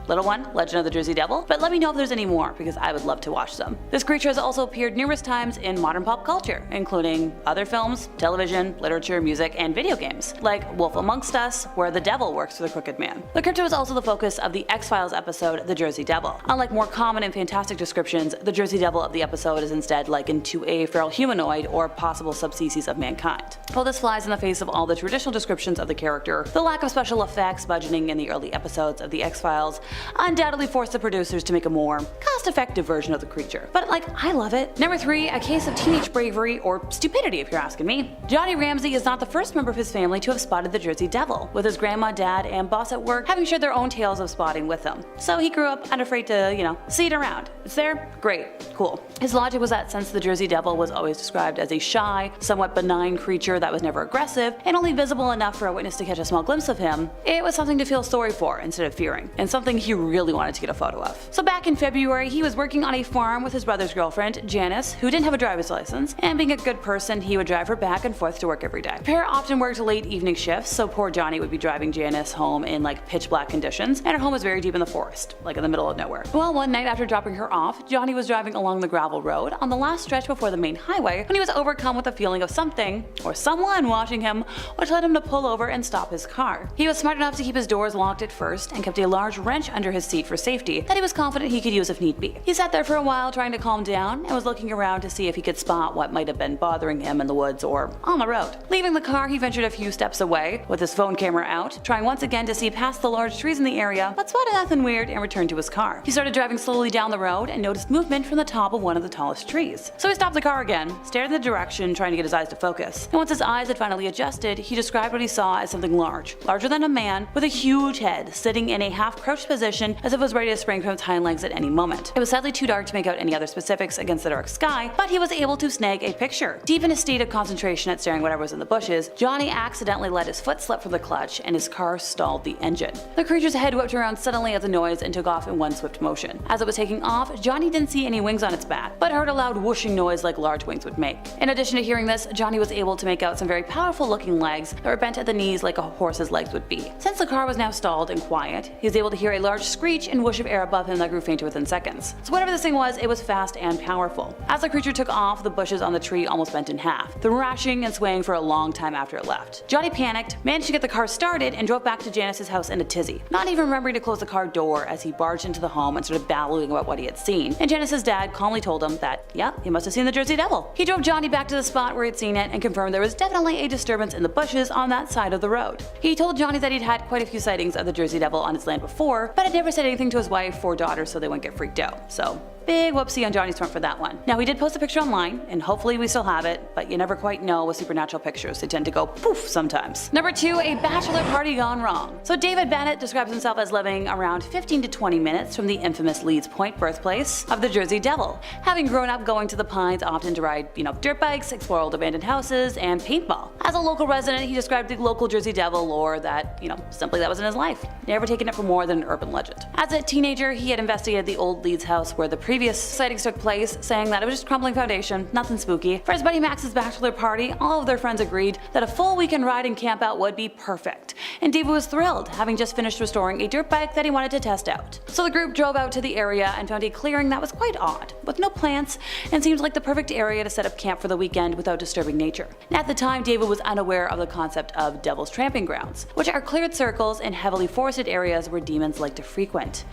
Little one, Legend of the Jersey Devil, but let me know if there's any more because I would love to watch them. This creature has also appeared numerous times in modern pop culture, including other films, television, literature, music, and video games, like Wolf Amongst Us, where the devil works for the crooked man. The cryptid was also the focus of the X-Files episode The Jersey Devil. Unlike more common and fantastic descriptions, the Jersey Devil of the episode is instead likened to a feral humanoid or possible subspecies of mankind. While this flies in the face of all the traditional descriptions of the character, the lack of special effects budgeting in the early episodes of the X-Files undoubtedly forced the producers to make a more cost-effective version of the creature. But I love it. Number 3, a case of teenage bravery or stupidity if you're asking me. Johnny Ramsay is not the first member of his family to have spotted the Jersey Devil, with his grandma, dad, and boss at work having shared their own tales of spotting with him. So he grew up unafraid to, see it around. It's there? Great. Cool. His logic was that since the Jersey Devil was always described as a shy, somewhat benign creature that was never aggressive, and only visible enough for a witness to catch a small glimpse of him, it was something to feel sorry for instead of fearing, and something he really wanted to get a photo of. So back in February, he was working on a farm with his brother's girlfriend, Janice, who didn't have a driver's license, and being a good person, he would drive her back and forth to work every day. The pair often worked late evening shifts, so poor Johnny would be driving Janice home in pitch black conditions, and her home was very deep in the forest, in the middle of nowhere. Well, one night after dropping her off, Johnny was driving along the gravel road on the last stretch before the main highway when he was overcome with a feeling of something, or someone watching him, which led him to pull over and stop his car. He was smart enough to keep his doors locked at first and kept a large wrench under his seat for safety that he was confident he could use if need be. He sat there for a while trying to calm down and was looking around to see if he could spot what might have been bothering him in the woods or on the road. Leaving the car, he ventured a few steps away with his phone camera out, trying once again to see past the large trees in the area, but spotted nothing weird and returned to his car. He started driving slowly down the road and noticed movement from the top of one of the tallest trees. So he stopped the car again, stared in the direction trying to get his eyes to focus, and once his eyes had finally adjusted, he described what he saw as something large, larger than a man, with a huge head, sitting in a half-crouched position position as if it was ready to spring from its hind legs at any moment. It was sadly too dark to make out any other specifics against the dark sky, but he was able to snag a picture. Deep in a state of concentration at staring whatever was in the bushes, Johnny accidentally let his foot slip from the clutch and his car stalled the engine. The creature's head whipped around suddenly at the noise and took off in one swift motion. As it was taking off, Johnny didn't see any wings on its back, but heard a loud whooshing noise like large wings would make. In addition to hearing this, Johnny was able to make out some very powerful looking legs that were bent at the knees like a horse's legs would be. Since the car was now stalled and quiet, he was able to hear a large screech and whoosh of air above him that grew fainter within seconds. So whatever this thing was, it was fast and powerful. As the creature took off, the bushes on the tree almost bent in half, thrashing and swaying for a long time after it left. Johnny panicked, managed to get the car started, and drove back to Janice's house in a tizzy, not even remembering to close the car door as he barged into the home and started babbling about what he had seen. And Janice's dad calmly told him that, yeah, he must have seen the Jersey Devil. He drove Johnny back to the spot where he'd seen it and confirmed there was definitely a disturbance in the bushes on that side of the road. He told Johnny that he'd had quite a few sightings of the Jersey Devil on his land before, but had never said anything to his wife or daughter so they wouldn't get freaked out. So big whoopsie on Johnny's front for that one. Now he did post a picture online, and hopefully we still have it, but you never quite know with supernatural pictures. They tend to go poof sometimes. Number 2, a bachelor party gone wrong. So David Bennett describes himself as living around 15 to 20 minutes from the infamous Leeds Point birthplace of the Jersey Devil, having grown up going to the Pines often to ride, dirt bikes, explore old abandoned houses, and paintball. As a local resident, he described the local Jersey Devil lore that, simply that was in his life, never taken it for more than an urban legend. As a teenager, he had investigated the old Leeds house where the previous sightings took place, saying that it was just crumbling foundation, nothing spooky. For his buddy Max's bachelor party, all of their friends agreed that a full weekend ride and camp out would be perfect, and David was thrilled, having just finished restoring a dirt bike that he wanted to test out. So the group drove out to the area and found a clearing that was quite odd, with no plants, and seemed like the perfect area to set up camp for the weekend without disturbing nature. At the time, David was unaware of the concept of Devil's Tramping Grounds, which are cleared circles in heavily forested areas where demons like to frequent.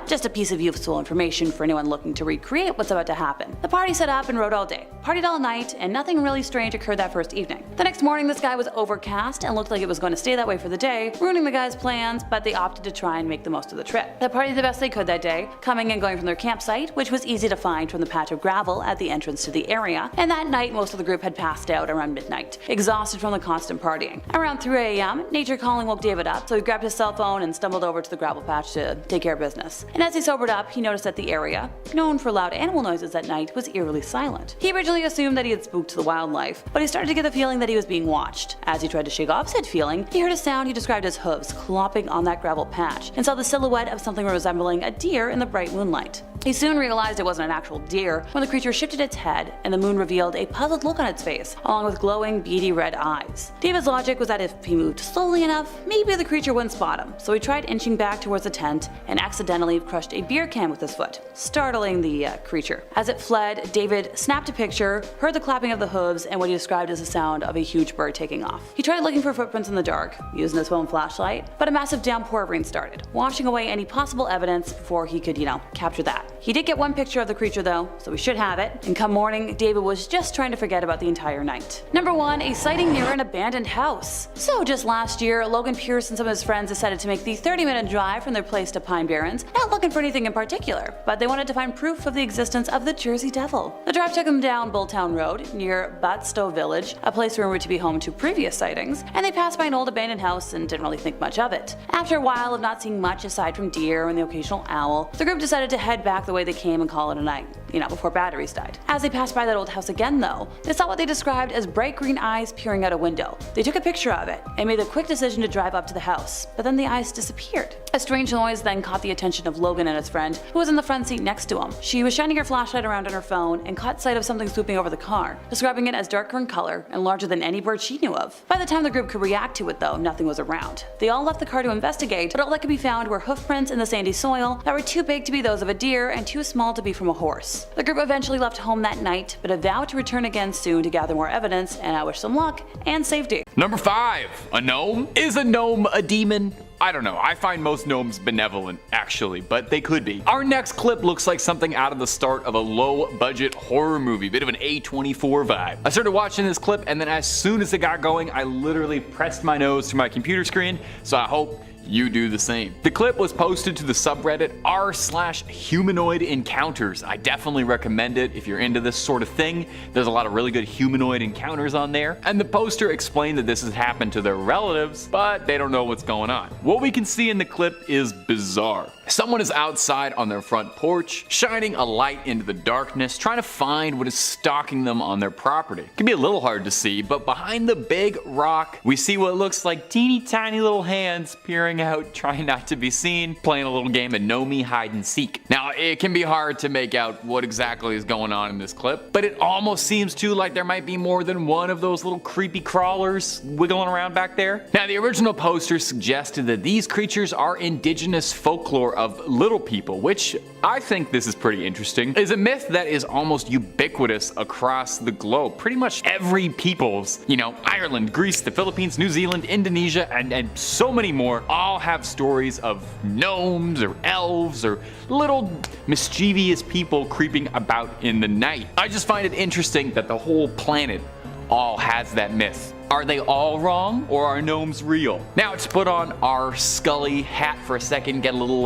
Just a piece of useful information for anyone looking to recreate what's about to happen. The party set up and rode all day, partied all night, and nothing really strange occurred that first evening. The next morning, the sky was overcast and looked like it was going to stay that way for the day, ruining the guys' plans, but they opted to try and make the most of the trip. They partied the best they could that day, coming and going from their campsite, which was easy to find from the patch of gravel at the entrance to the area, and that night most of the group had passed out around midnight, exhausted from the constant partying. Around 3 a.m., nature calling woke David up, so he grabbed his cell phone and stumbled over to the gravel patch to take care of business. And as he sobered up, he noticed that the area, known for loud animal noises at night, was eerily silent. He originally assumed that he had spooked the wildlife, but he started to get the feeling that he was being watched. As he tried to shake off said feeling, he heard a sound he described as hooves clopping on that gravel patch, and saw the silhouette of something resembling a deer in the bright moonlight. He soon realized it wasn't an actual deer when the creature shifted its head and the moon revealed a puzzled look on its face, along with glowing, beady red eyes. David's logic was that if he moved slowly enough, maybe the creature wouldn't spot him, so he tried inching back towards the tent and accidentally crushed a beer can with his foot, startling the creature. As it fled, David snapped a picture, heard the clapping of the hooves, and what he described as the sound of a huge bird taking off. He tried looking for footprints in the dark, using his phone flashlight, but a massive downpour of rain started, washing away any possible evidence before he could, capture that. He did get one picture of the creature though, so we should have it, and come morning, David was just trying to forget about the entire night. Number 1, a sighting near an abandoned house. So just last year, Logan Pierce and some of his friends decided to make the 30-minute drive from their place to Pine Barrens, not looking for anything in particular, but they wanted to find proof of the existence of the Jersey Devil. The drive took them down Bulltown Road, near Batstow Village, a place rumored to be home to previous sightings, and they passed by an old abandoned house and didn't really think much of it. After a while of not seeing much aside from deer and the occasional owl, the group decided to head back the way they came and call it a night, before batteries died. As they passed by that old house again though, they saw what they described as bright green eyes peering out a window. They took a picture of it and made the quick decision to drive up to the house, but then the eyes disappeared. A strange noise then caught the attention of Logan and his friend, who was in the front seat next to him. She was shining her flashlight around on her phone and caught sight of something swooping over the car, describing it as darker in color and larger than any bird she knew of. By the time the group could react to it though, nothing was around. They all left the car to investigate, but all that could be found were hoof prints in the sandy soil that were too big to be those of a deer and too small to be from a horse. The group eventually left home that night, but vowed to return again soon to gather more evidence, and I wish them luck and safety. Number 5, a gnome? Is a gnome a demon? I don't know, I find most gnomes benevolent, actually, but they could be. Our next clip looks like something out of the start of a low-budget horror movie, bit of an A24 vibe. I started watching this clip, and then as soon as it got going, I literally pressed my nose to my computer screen, so I hope you do the same. The clip was posted to the subreddit r/humanoid encounters. I definitely recommend it if you're into this sort of thing. There's a lot of really good humanoid encounters on there. And the poster explained that this has happened to their relatives, but they don't know what's going on. What we can see in the clip is bizarre. Someone is outside on their front porch, shining a light into the darkness, trying to find what is stalking them on their property. It can be a little hard to see, but behind the big rock, we see what looks like teeny tiny little hands peering out, trying not to be seen, playing a little game of Gnome hide and seek. Now, it can be hard to make out what exactly is going on in this clip, but it almost seems too like there might be more than one of those little creepy crawlers wiggling around back there. Now, the original poster suggested that these creatures are indigenous folklore of little people, which I think this is pretty interesting. Is a myth that is almost ubiquitous across the globe. Pretty much every people's, Ireland, Greece, the Philippines, New Zealand, Indonesia, and so many more all have stories of gnomes or elves or little mischievous people creeping about in the night. I just find it interesting that the whole planet all has that myth. Are they all wrong, or are gnomes real? Now, to put on our Scully hat for a second, get a little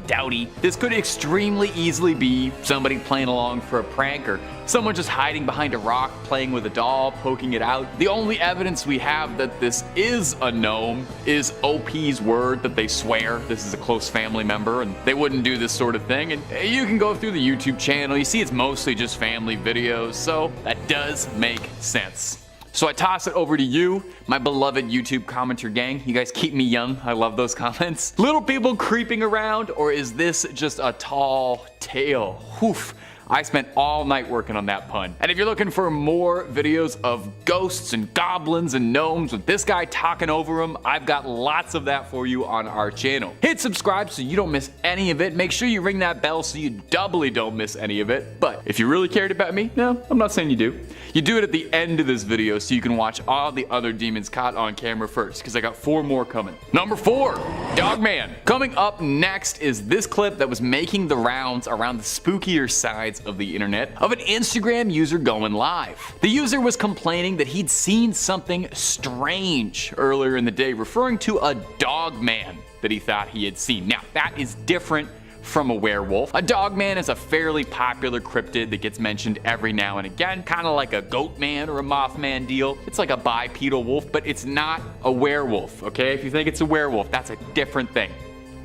dowdy, this could extremely easily be somebody playing along for a prank, or someone just hiding behind a rock playing with a doll, poking it out. The only evidence we have that this is a gnome is OP's word that they swear this is a close family member and they wouldn't do this sort of thing. And you can go through the YouTube channel, you see it's mostly just family videos, so that does make sense. So I toss it over to you, my beloved YouTube commenter gang. You guys keep me young. I love those comments. Little people creeping around, or is this just a tall tale? Woof. I spent all night working on that pun. And if you're looking for more videos of ghosts and goblins and gnomes with this guy talking over them, I've got lots of that for you on our channel. Hit subscribe so you don't miss any of it. Make sure you ring that bell so you doubly don't miss any of it. But if you really cared about me, no, I'm not saying you do. You do it at the end of this video so you can watch all the other demons caught on camera first, because I got 4 more coming. Number 4, Dogman. Coming up next is this clip that was making the rounds around the spookier sides of the internet of an Instagram user going live. The user was complaining that he'd seen something strange earlier in the day, referring to a dogman that he thought he had seen. Now, that is different from a werewolf. A dogman is a fairly popular cryptid that gets mentioned every now and again, kind of like a goatman or a mothman deal. It's like a bipedal wolf, but it's not a werewolf, okay? If you think it's a werewolf, that's a different thing.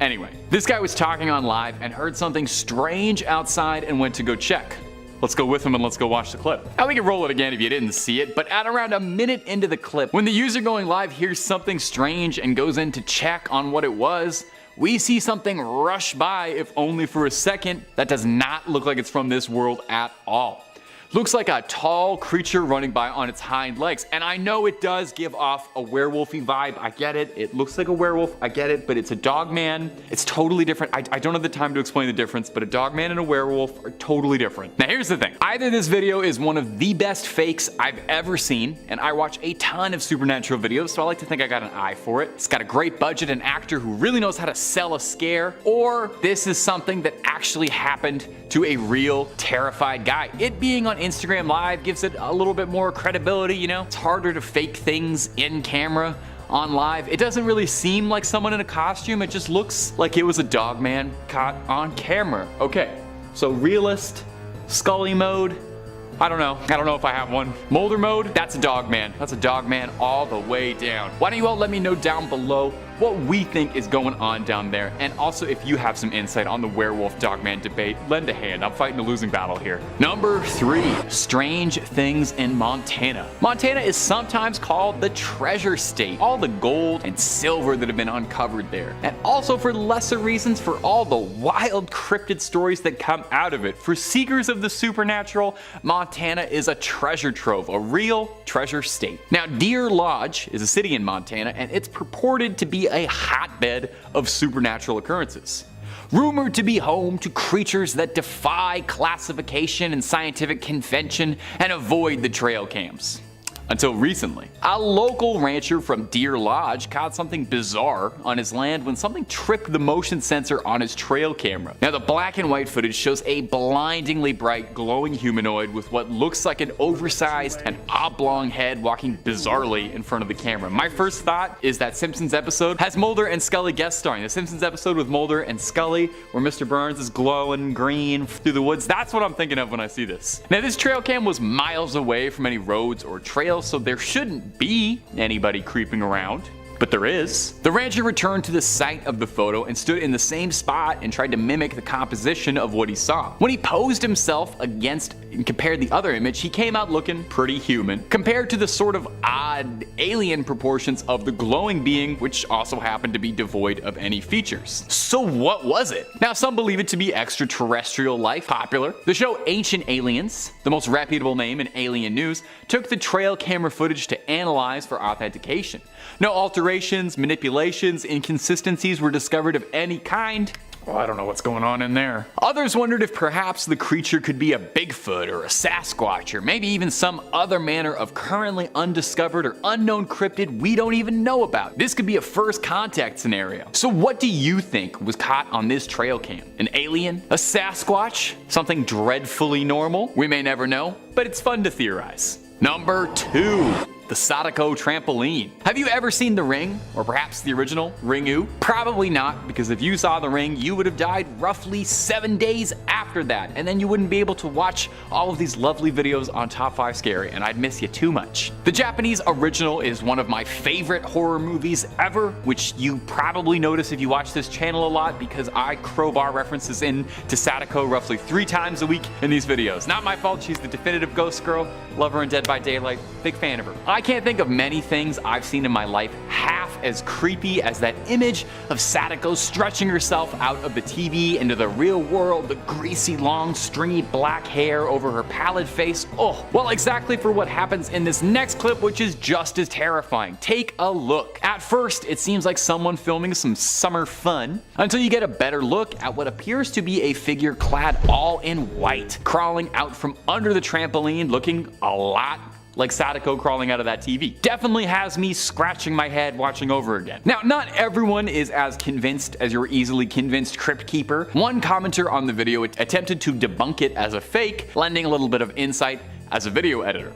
Anyway, this guy was talking on live and heard something strange outside and went to go check. Let's go with him and let's go watch the clip. Now we can roll it again if you didn't see it, but at around a minute into the clip, when the user going live hears something strange and goes in to check on what it was, we see something rush by, if only for a second, that does not look like it's from this world at all. Looks like a tall creature running by on its hind legs. And I know it does give off a werewolfy vibe. I get it. It looks like a werewolf. I get it. But it's a dogman. It's totally different. I don't have the time to explain the difference, but a dogman and a werewolf are totally different. Now here's the thing. Either this video is one of the best fakes I've ever seen, and I watch a ton of supernatural videos, so I like to think I got an eye for it. It's got a great budget and actor who really knows how to sell a scare, or this is something that actually happened to a real terrified guy. It being on Instagram Live gives it a little bit more credibility, It's harder to fake things in camera on live. It doesn't really seem like someone in a costume. It just looks like it was a dogman caught on camera. Okay, so realist, Scully mode, I don't know if I have one. Molder mode, that's a dogman. That's a dogman all the way down. Why don't you all let me know down below what we think is going on down there, and also if you have some insight on the werewolf dogman debate, lend a hand. I'm fighting a losing battle here. Number 3, strange things in Montana. Montana is sometimes called the treasure state. All the gold and silver that have been uncovered there, and also for lesser reasons for all the wild cryptid stories that come out of it. For seekers of the supernatural, Montana is a treasure trove, a real treasure state. Now, Deer Lodge is a city in Montana, and it's purported to be a hotbed of supernatural occurrences. Rumored to be home to creatures that defy classification and scientific convention and avoid the trail cams. Until recently, a local rancher from Deer Lodge caught something bizarre on his land when something tripped the motion sensor on his trail camera. Now, the black and white footage shows a blindingly bright glowing humanoid with what looks like an oversized and oblong head walking bizarrely in front of the camera. My first thought is that Simpsons episode has Mulder and Scully guest starring. The Simpsons episode with Mulder and Scully where Mr. Burns is glowing green through the woods. That's what I'm thinking of when I see this. Now, this trail cam was miles away from any roads or trails, so there shouldn't be anybody creeping around. but there is. The rancher returned to the site of the photo and stood in the same spot and tried to mimic the composition of what he saw. When he posed himself against and compared the other image, he came out looking pretty human, compared to the sort of odd alien proportions of the glowing being, which also happened to be devoid of any features. So what was it? Now, some believe it to be extraterrestrial life. Popular. The show Ancient Aliens, the most reputable name in alien news, took the trail camera footage to analyze for authentication. No alterations, manipulations, inconsistencies were discovered of any kind. Well, I don't know what's going on in there. Others wondered if perhaps the creature could be a Bigfoot or a Sasquatch, or maybe even some other manner of currently undiscovered or unknown cryptid we don't even know about. This could be a first contact scenario. So what do you think was caught on this trail cam? An alien? A Sasquatch? Something dreadfully normal? We may never know, but it's fun to theorize. Number 2. The Sodico Trampoline. Have you ever seen The Ring? Or perhaps the original, Ringu? Probably not, because if you saw The Ring, you would have died roughly 7 days after that, and then you wouldn't be able to watch all of these lovely videos on Top 5 Scary, and I'd miss you too much. The Japanese original is one of my favorite horror movies ever, which you probably notice if you watch this channel a lot, because I crowbar references in to Sadako roughly 3 times a week in these videos. Not my fault, she's the definitive ghost girl, love her in Dead by Daylight, big fan of her. I can't think of many things I've seen in my life half as creepy as that image of Sadako stretching herself out of the TV into the real world, the greasy, long, stringy black hair over her pallid face. Oh, well, exactly for what happens in this next clip, which is just as terrifying. Take a look. At first, it seems like someone filming some summer fun, until you get a better look at what appears to be a figure clad all in white, crawling out from under the trampoline, looking a lot like Sadako crawling out of that TV. Definitely has me scratching my head watching over again. Now, not everyone is as convinced as your easily convinced crypt keeper. One commenter on the video attempted to debunk it as a fake, lending a little bit of insight as a video editor.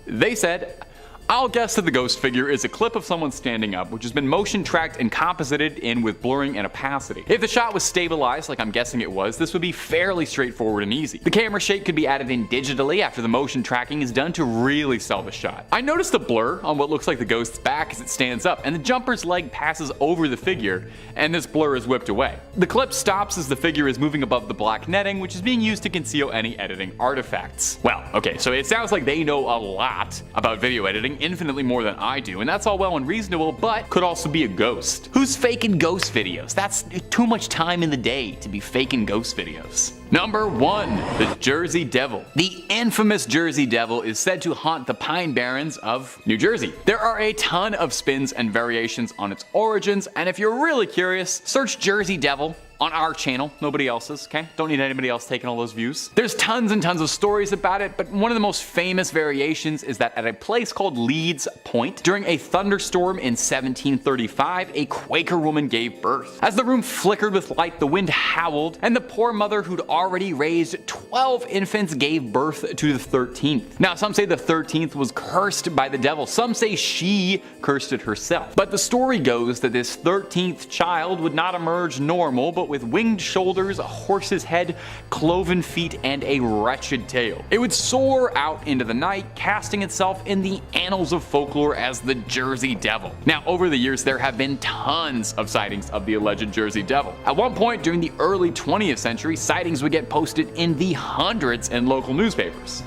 They said, "I'll guess that the ghost figure is a clip of someone standing up, which has been motion tracked and composited in with blurring and opacity. If the shot was stabilized, like I'm guessing it was, this would be fairly straightforward and easy. The camera shake could be added in digitally after the motion tracking is done to really sell the shot. I noticed a blur on what looks like the ghost's back as it stands up, and the jumper's leg passes over the figure, and this blur is whipped away. The clip stops as the figure is moving above the black netting, which is being used to conceal any editing artifacts." Well, okay, so it sounds like they know a lot about video editing, infinitely more than I do, and that's all well and reasonable, but could also be a ghost. Who's faking ghost videos? That's too much time in the day to be faking ghost videos. Number 1. The Jersey Devil. The infamous Jersey Devil is said to haunt the Pine Barrens of New Jersey. There are a ton of spins and variations on its origins, and if you're really curious, search Jersey Devil on our channel, nobody else's, okay? Don't need anybody else taking all those views. There's tons and tons of stories about it, but one of the most famous variations is that at a place called Leeds Point, during a thunderstorm in 1735, a Quaker woman gave birth. As the room flickered with light, the wind howled, and the poor mother who'd already raised 12 infants gave birth to the 13th. Now, some say the 13th was cursed by the devil. Some say she cursed it herself. But the story goes that this 13th child would not emerge normal, but with winged shoulders, a horse's head, cloven feet, and a wretched tail. It would soar out into the night, casting itself in the annals of folklore as the Jersey Devil. Now, over the years, there have been tons of sightings of the alleged Jersey Devil. At one point during the early 20th century, sightings would get posted in the hundreds in local newspapers.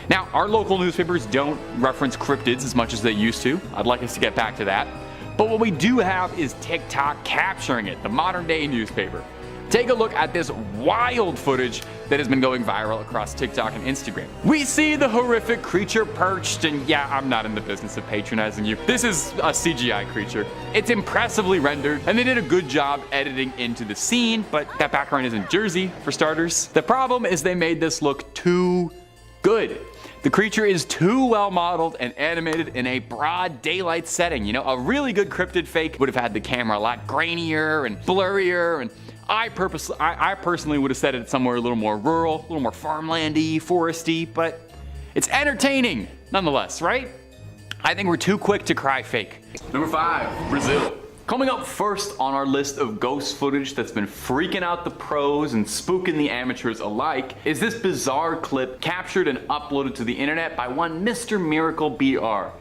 Now, our local newspapers don't reference cryptids as much as they used to. I'd like us to get back to that. But what we do have is TikTok capturing it, the modern day newspaper. Take a look at this wild footage that has been going viral across TikTok and Instagram. We see the horrific creature perched, and yeah, I'm not in the business of patronizing you. This is a CGI creature. It's impressively rendered, and they did a good job editing into the scene, but that background isn't Jersey, for starters. The problem is they made this look too good. The creature is too well modeled and animated in a broad daylight setting. You know, a really good cryptid fake would have had the camera a lot grainier and blurrier, and I personally would have set it somewhere a little more rural, a little more farmlandy, foresty, but it's entertaining nonetheless, right? I think we're too quick to cry fake. Number 5, Brazil. Coming up first on our list of ghost footage that's been freaking out the pros and spooking the amateurs alike is this bizarre clip captured and uploaded to the internet by one Mr. Miracle BR.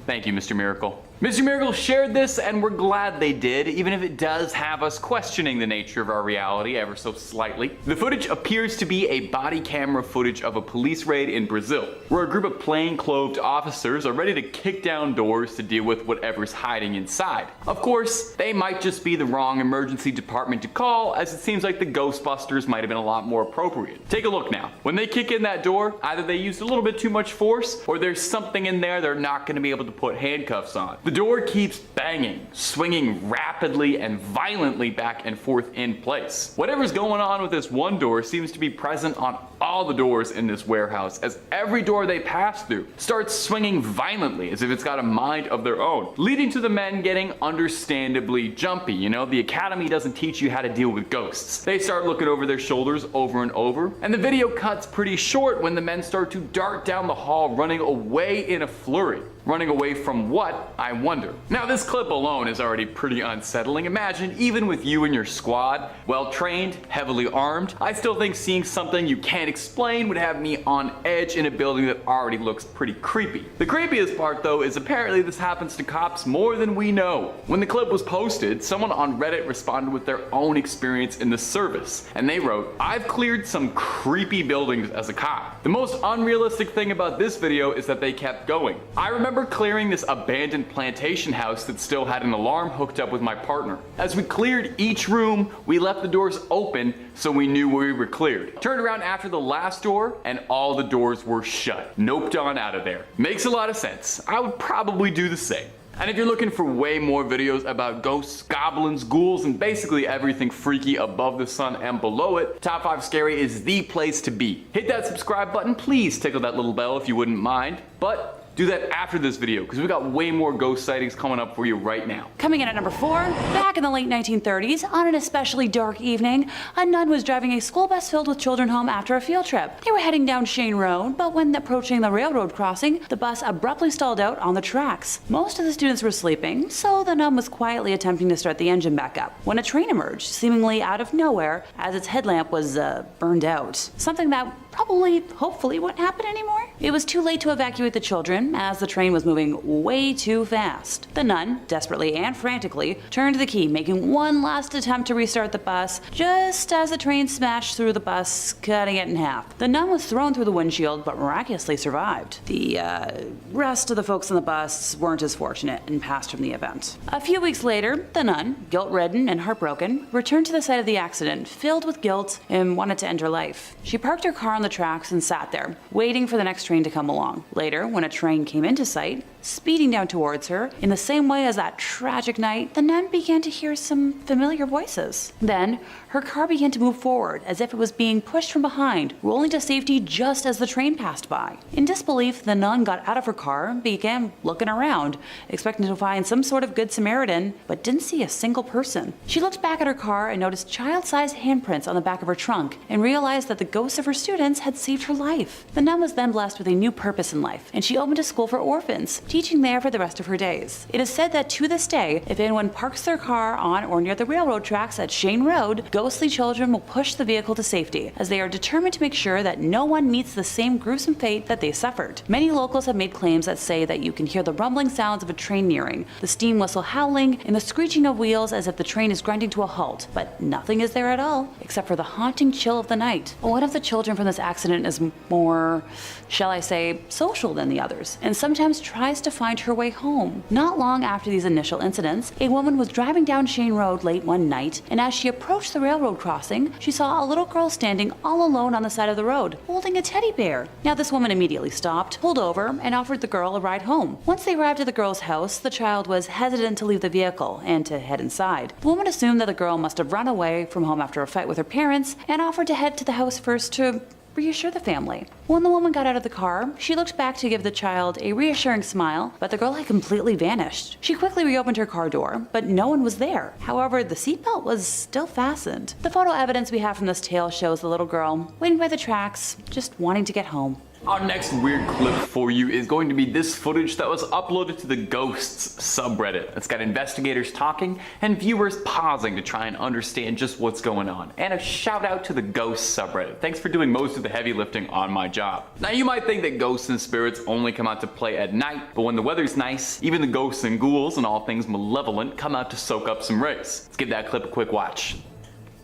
Thank you, Mr. Miracle. Mr. Miracle shared this, and we're glad they did, even if it does have us questioning the nature of our reality ever so slightly. The footage appears to be a body camera footage of a police raid in Brazil, where a group of plain-clothed officers are ready to kick down doors to deal with whatever's hiding inside. Of course, they might just be the wrong emergency department to call, as it seems like the Ghostbusters might have been a lot more appropriate. Take a look now. When they kick in that door, either they used a little bit too much force, or there's something in there they're not going to be able to put handcuffs on. The door keeps banging, swinging rapidly and violently back and forth in place. Whatever's going on with this one door seems to be present on all the doors in this warehouse, as every door they pass through starts swinging violently as if it's got a mind of their own, leading to the men getting understandably jumpy. You know, the academy doesn't teach you how to deal with ghosts. They start looking over their shoulders over and over, and the video cuts pretty short when the men start to dart down the hall, running away in a flurry. Running away from what, I wonder? Now, this clip alone is already pretty unsettling. Imagine, even with you and your squad, well trained, heavily armed, I still think seeing something you can't explain would have me on edge in a building that already looks pretty creepy. The creepiest part, though, is apparently this happens to cops more than we know. When the clip was posted, someone on Reddit responded with their own experience in the service, and they wrote, "I've cleared some creepy buildings as a cop. The most unrealistic thing about this video is that they kept going. I remember clearing this abandoned plantation house that still had an alarm hooked up with my partner. As we cleared each room, we left the doors open so we knew we were cleared. Turned around after the last door and all the doors were shut. Noped on out of there." Makes a lot of sense. I would probably do the same. And if you're looking for way more videos about ghosts, goblins, ghouls, and basically everything freaky above the sun and below it, Top 5 Scary is the place to be. Hit that subscribe button, please tickle that little bell if you wouldn't mind, but do that after this video, because we got way more ghost sightings coming up for you right now. Coming in at number 4, back in the late 1930s, on an especially dark evening, a nun was driving a school bus filled with children home after a field trip. They were heading down Shane Road, but when approaching the railroad crossing, the bus abruptly stalled out on the tracks. Most of the students were sleeping, so the nun was quietly attempting to start the engine back up, when a train emerged, seemingly out of nowhere, as its headlamp was burned out. Something that hopefully won't happen anymore. It was too late to evacuate the children, as the train was moving way too fast. The nun, desperately and frantically, turned the key, making one last attempt to restart the bus, just as the train smashed through the bus, cutting it in half. The nun was thrown through the windshield, but miraculously survived. The rest of the folks on the bus weren't as fortunate and passed from the event. A few weeks later, the nun, guilt-ridden and heartbroken, returned to the site of the accident, filled with guilt and wanted to end her life. She parked her car on the tracks and sat there, waiting for the next train to come along. Later, when a train came into sight, speeding down towards her, in the same way as that tragic night, the nun began to hear some familiar voices. Then, her car began to move forward, as if it was being pushed from behind, rolling to safety just as the train passed by. In disbelief, the nun got out of her car and began looking around, expecting to find some sort of good Samaritan, but didn't see a single person. She looked back at her car and noticed child-sized handprints on the back of her trunk, and realized that the ghosts of her students had saved her life. The nun was then blessed with a new purpose in life, and she opened a school for orphans, teaching there for the rest of her days. It is said that to this day, if anyone parks their car on or near the railroad tracks at Shane Road, ghostly children will push the vehicle to safety, as they are determined to make sure that no one meets the same gruesome fate that they suffered. Many locals have made claims that say that you can hear the rumbling sounds of a train nearing, the steam whistle howling, and the screeching of wheels as if the train is grinding to a halt, but nothing is there at all, except for the haunting chill of the night. One of the children from this accident is more, shall I say, social than the others, and sometimes tries to find her way home. Not long after these initial incidents, a woman was driving down Shane Road late one night, and as she approached the railroad crossing, she saw a little girl standing all alone on the side of the road, holding a teddy bear. Now this woman immediately stopped, pulled over, and offered the girl a ride home. Once they arrived at the girl's house, the child was hesitant to leave the vehicle and to head inside. The woman assumed that the girl must have run away from home after a fight with her parents, and offered to head to the house first to reassure the family. When the woman got out of the car, she looked back to give the child a reassuring smile, but the girl had completely vanished. She quickly reopened her car door, but no one was there. However, the seatbelt was still fastened. The photo evidence we have from this tale shows the little girl waiting by the tracks, just wanting to get home. Our next weird clip for you is going to be this footage that was uploaded to the Ghosts subreddit. It's got investigators talking and viewers pausing to try and understand just what's going on. And a shout out to the Ghosts subreddit. Thanks for doing most of the heavy lifting on my job. Now you might think that ghosts and spirits only come out to play at night, but when the weather's nice, even the ghosts and ghouls and all things malevolent come out to soak up some rays. Let's give that clip a quick watch.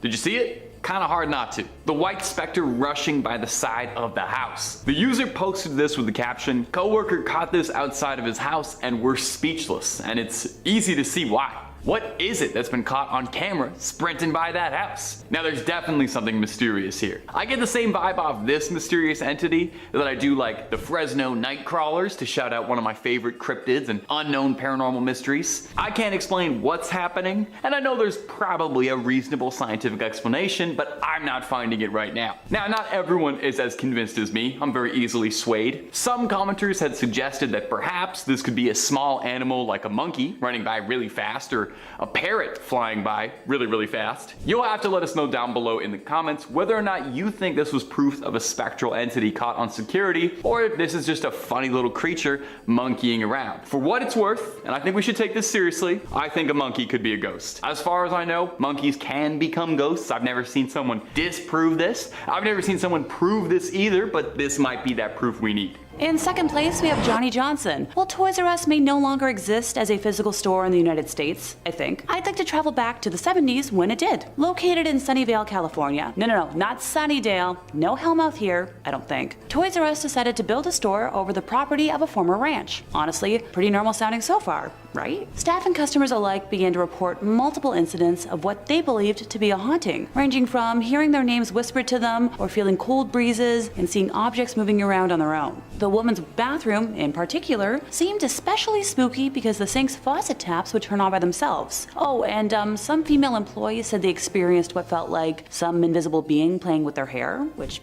Did you see it? Kinda hard not to. The white specter rushing by the side of the house. The user posted this with the caption, "Coworker caught this outside of his house and we're speechless," and it's easy to see why. What is it that's been caught on camera sprinting by that house? Now there's definitely something mysterious here. I get the same vibe off this mysterious entity that I do like the Fresno night crawlers, to shout out one of my favorite cryptids and unknown paranormal mysteries. I can't explain what's happening, and I know there's probably a reasonable scientific explanation, but I'm not finding it right now. Now not everyone is as convinced as me. I'm very easily swayed. Some commenters had suggested that perhaps this could be a small animal like a monkey running by really fast, or a parrot flying by really fast. You'll have to let us know down below in the comments whether or not you think this was proof of a spectral entity caught on security, or if this is just a funny little creature monkeying around. For what it's worth, and I think we should take this seriously, I think a monkey could be a ghost. As far as I know, monkeys can become ghosts. I've never seen someone disprove this. I've never seen someone prove this either, but this might be that proof we need. In second place, we have Johnny Johnson. While Toys R Us may no longer exist as a physical store in the United States, I think, I'd like to travel back to the 70s when it did. Located in Sunnyvale, California. No, not Sunnydale. No Hellmouth here, I don't think. Toys R Us decided to build a store over the property of a former ranch. Honestly, pretty normal sounding so far, right? Staff and customers alike began to report multiple incidents of what they believed to be a haunting, ranging from hearing their names whispered to them, or feeling cold breezes, and seeing objects moving around on their own. The woman's bathroom, in particular, seemed especially spooky because the sink's faucet taps would turn on by themselves. Oh, and some female employees said they experienced what felt like some invisible being playing with their hair, which...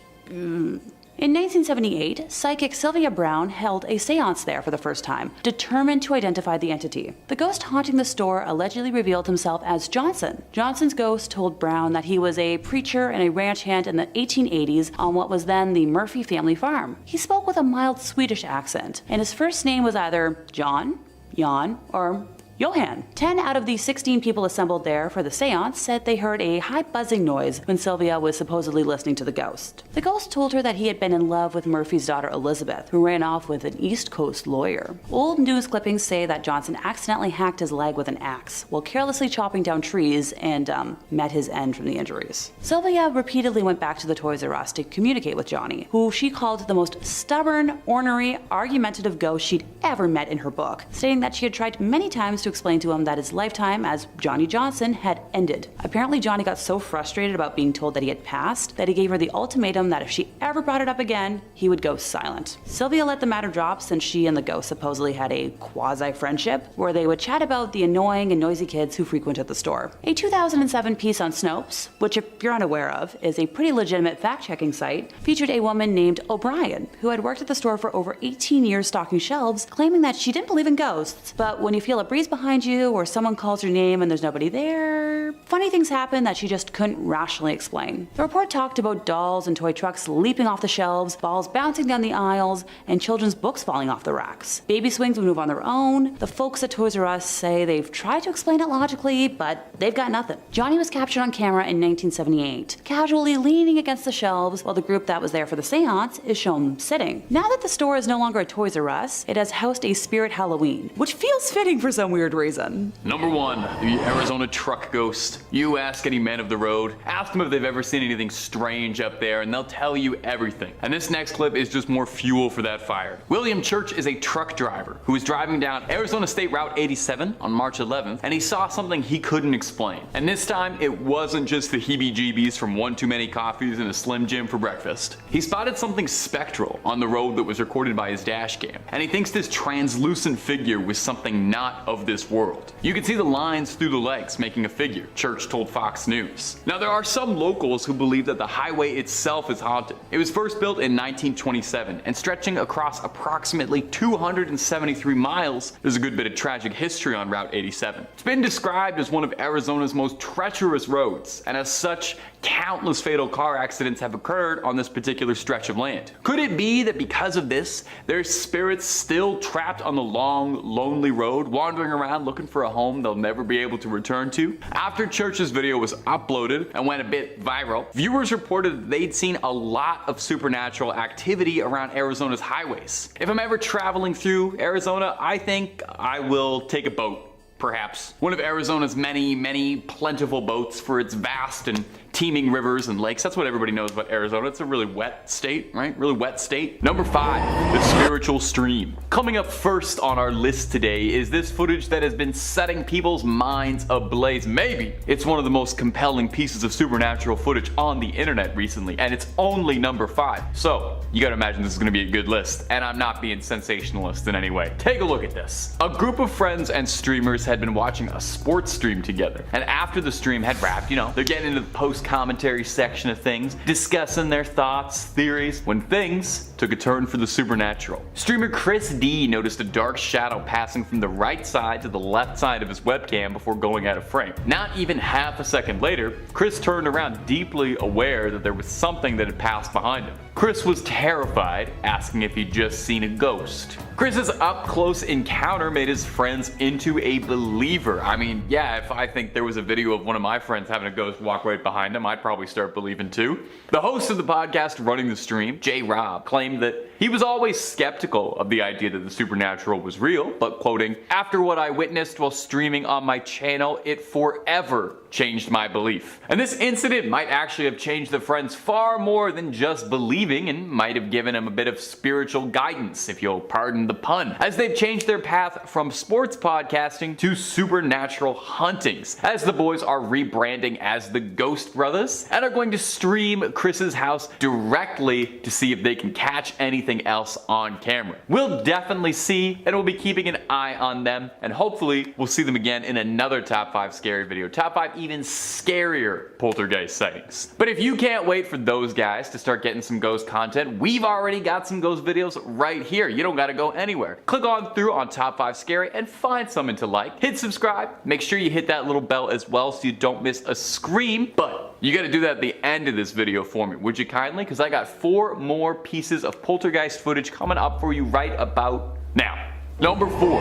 In 1978, psychic Sylvia Brown held a seance there for the first time, determined to identify the entity. The ghost haunting the store allegedly revealed himself as Johnson. Johnson's ghost told Brown that he was a preacher and a ranch hand in the 1880s on what was then the Murphy family farm. He spoke with a mild Swedish accent, and his first name was either John, Jan, or Johan. 10 out of the 16 people assembled there for the seance said they heard a high buzzing noise when Sylvia was supposedly listening to the ghost. The ghost told her that he had been in love with Murphy's daughter Elizabeth, who ran off with an East Coast lawyer. Old news clippings say that Johnson accidentally hacked his leg with an axe while carelessly chopping down trees and met his end from the injuries. Sylvia repeatedly went back to the Toys R Us to communicate with Johnny, who she called the most stubborn, ornery, argumentative ghost she'd ever met in her book, stating that she had tried many times to explain to him that his lifetime as Johnny Johnson had ended. Apparently Johnny got so frustrated about being told that he had passed that he gave her the ultimatum that if she ever brought it up again, he would go silent. Sylvia let the matter drop since she and the ghost supposedly had a quasi-friendship where they would chat about the annoying and noisy kids who frequented the store. A 2007 piece on Snopes, which if you're unaware of, is a pretty legitimate fact-checking site, featured a woman named O'Brien who had worked at the store for over 18 years stocking shelves, claiming that she didn't believe in ghosts, but when you feel a breeze behind you or someone calls your name and there's nobody there, funny things happen that she just couldn't rationally explain. The report talked about dolls and toy trucks leaping off the shelves, balls bouncing down the aisles, and children's books falling off the racks. Baby swings would move on their own. The folks at Toys R Us say they've tried to explain it logically, but they've got nothing. Johnny was captured on camera in 1978, casually leaning against the shelves while the group that was there for the seance is shown sitting. Now that the store is no longer a Toys R Us, it has housed a Spirit Halloween, which feels fitting for some weird reason. Number 1, the Arizona truck ghost. You ask any man of the road, ask them if they've ever seen anything strange up there, and they'll tell you everything. And this next clip is just more fuel for that fire. William Church is a truck driver who was driving down Arizona State Route 87 on March 11th, and he saw something he couldn't explain. And this time, it wasn't just the heebie-jeebies from one too many coffees and a Slim Jim for breakfast. He spotted something spectral on the road that was recorded by his dash cam, and he thinks this translucent figure was something not of this this world. You can see the lines through the legs making a figure, Church told Fox News. Now there are some locals who believe that the highway itself is haunted. It was first built in 1927 and stretching across approximately 273 miles, there's a good bit of tragic history on Route 87. It's been described as one of Arizona's most treacherous roads, and as such, countless fatal car accidents have occurred on this particular stretch of land. Could it be that because of this, there's spirits still trapped on the long, lonely road, wandering around looking for a home they'll never be able to return to? After Church's video was uploaded and went a bit viral, viewers reported that they'd seen a lot of supernatural activity around Arizona's highways. If I'm ever traveling through Arizona, I think I will take a boat. Perhaps one of Arizona's many plentiful boats for its vast and teeming rivers and lakes. That's what everybody knows about Arizona. It's a really wet state, right? Really wet state. Number 5, the spiritual stream. Coming up first on our list today is this footage that has been setting people's minds ablaze. Maybe it's one of the most compelling pieces of supernatural footage on the internet recently, and it's only number 5. So you gotta imagine this is gonna be a good list, and I'm not being sensationalist in any way. Take a look at this. A group of friends and streamers had been watching a sports stream together, and after the stream had wrapped, they're getting into the post-commentary section of things, discussing their thoughts, theories, when things took a turn for the supernatural. Streamer Chris D noticed a dark shadow passing from the right side to the left side of his webcam before going out of frame. Not even half a second later, Chris turned around, deeply aware that there was something that had passed behind him. Chris was terrified, asking if he'd just seen a ghost. Chris's up-close encounter made his friends into a believer. I mean, yeah, if I think there was a video of one of my friends having a ghost walk right behind him, I'd probably start believing too. The host of the podcast running the stream, J. Rob, claimed that he was always skeptical of the idea that the supernatural was real, but quoting, "After what I witnessed while streaming on my channel, it forever changed my belief." And this incident might actually have changed the friends far more than just believing, and might have given him a bit of spiritual guidance, if you'll pardon the pun, as they've changed their path from sports podcasting to supernatural huntings, as the boys are rebranding as the Ghost Brothers and are going to stream Chris's house directly to see if they can catch anything else on camera. We'll definitely see, and we'll be keeping an eye on them, and hopefully we'll see them again in another Top 5 Scary video. Top 5 even scarier poltergeist sightings. But if you can't wait for those guys to start getting some ghost content, we've already got some ghost videos right here. You don't gotta go anywhere. Click on through on Top 5 Scary and find something to like. Hit subscribe. Make sure you hit that little bell as well so you don't miss a scream. But you gotta do that at the end of this video for me, would you kindly? Because I got 4 more pieces of poltergeist footage coming up for you right about now. Number 4,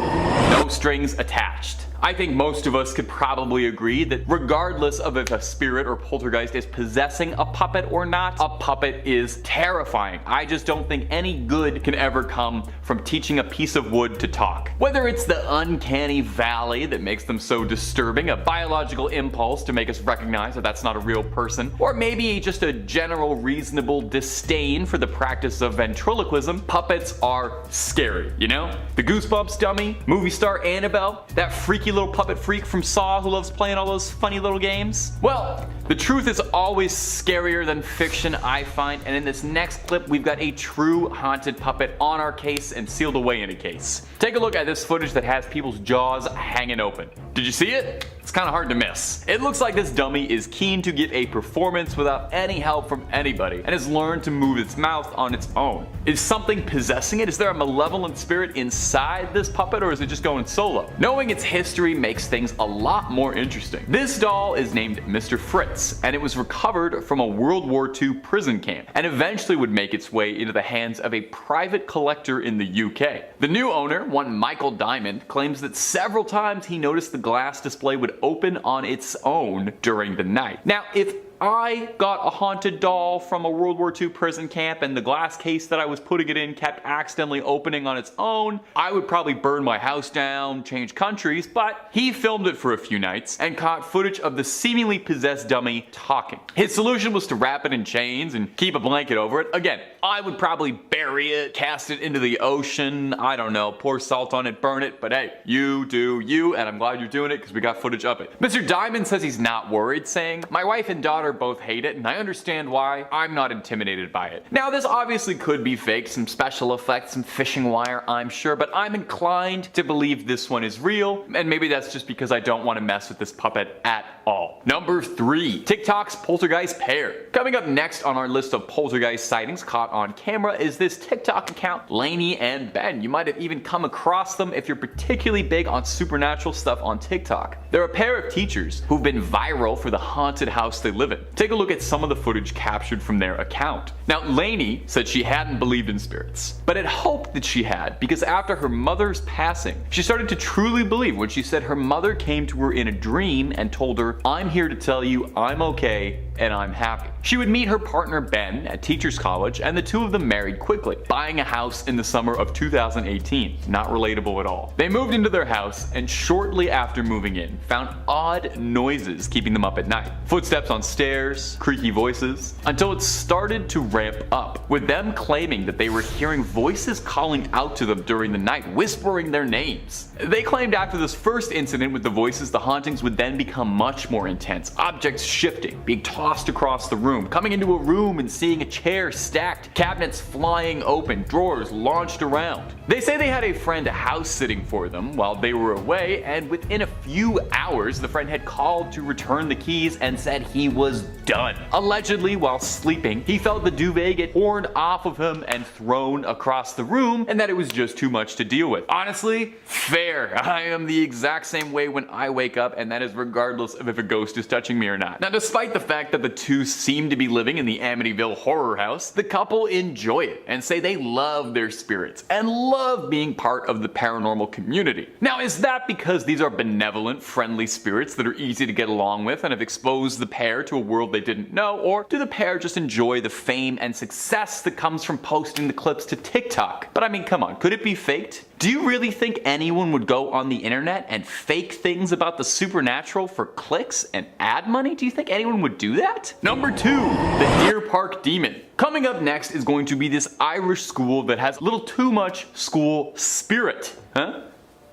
no strings attached. I think most of us could probably agree that regardless of if a spirit or poltergeist is possessing a puppet or not, a puppet is terrifying. I just don't think any good can ever come from teaching a piece of wood to talk. Whether it's the uncanny valley that makes them so disturbing, a biological impulse to make us recognize that that's not a real person, or maybe just a general reasonable disdain for the practice of ventriloquism, puppets are scary, The Goosebumps dummy, movie star Annabelle, that freaky little puppet freak from Saw who loves playing all those funny little games? Well, the truth is always scarier than fiction, I find, and in this next clip we've got a true haunted puppet on our case and sealed away in a case. Take a look at this footage that has people's jaws hanging open. Did you see it? It's kind of hard to miss. It looks like this dummy is keen to give a performance without any help from anybody and has learned to move its mouth on its own. Is something possessing it? Is there a malevolent spirit inside this puppet, or is it just going solo? Knowing its history makes things a lot more interesting. This doll is named Mr. Fritz, and it was recovered from a World War II prison camp and eventually would make its way into the hands of a private collector in the UK. The new owner, one Michael Diamond, claims that several times he noticed the glass display would open on its own during the night. Now, if I got a haunted doll from a World War II prison camp and the glass case that I was putting it in kept accidentally opening on its own, I would probably burn my house down, change countries, but he filmed it for a few nights and caught footage of the seemingly possessed dummy talking. His solution was to wrap it in chains and keep a blanket over it. Again, I would probably bury it, cast it into the ocean, I don't know, pour salt on it, burn it, but hey, you do you, and I'm glad you're doing it because we got footage of it. Mr. Diamond says he's not worried, saying, "My wife and daughter both hate it, and I understand why. I'm not intimidated by it. Now, this obviously could be fake, some special effects, some fishing wire, I'm sure, but I'm inclined to believe this one is real, and maybe that's just because I don't want to mess with this puppet at all. Number 3, TikTok's poltergeist pair. Coming up next on our list of poltergeist sightings caught on camera is this TikTok account, Lainey and Ben. You might have even come across them if you're particularly big on supernatural stuff on TikTok. They're a pair of teachers who've been viral for the haunted house they live in. Take a look at some of the footage captured from their account. Now, Lainey said she hadn't believed in spirits, but had hoped that she had, because after her mother's passing, she started to truly believe when she said her mother came to her in a dream and told her, "I'm here to tell you I'm okay and I'm happy." She would meet her partner Ben at Teachers College, and the two of them married quickly, buying a house in the summer of 2018. Not relatable at all. They moved into their house, and shortly after moving in, found odd noises keeping them up at night. Footsteps on stairs, creaky voices, until it started to ramp up, with them claiming that they were hearing voices calling out to them during the night, whispering their names. They claimed after this first incident with the voices, the hauntings would then become much more intense, objects shifting, being tossed across the room, coming into a room and seeing a chair stacked, cabinets flying open, drawers launched around. They say they had a friend house sitting for them while they were away, and within a few hours the friend had called to return the keys and said he was done. Allegedly, while sleeping, he felt the duvet get torn off of him and thrown across the room, and that it was just too much to deal with. Honestly, fair. I am the exact same way when I wake up, and that is regardless of if a ghost is touching me or not. Now, despite the fact that the two seem to be living in the Amityville horror house, the couple enjoy it and say they love their spirits and love being part of the paranormal community. Now, is that because these are benevolent, friendly spirits that are easy to get along with and have exposed the pair to a world they didn't know, or do the pair just enjoy the fame and success that comes from posting the clips to TikTok? But I mean, come on, could it be faked? Do you really think anyone would go on the internet and fake things about the supernatural for clicks and ad money? Do you think anyone would do that? Number 2, the Deer Park Demon. Coming up next is going to be this Irish school that has a little too much school spirit. Huh?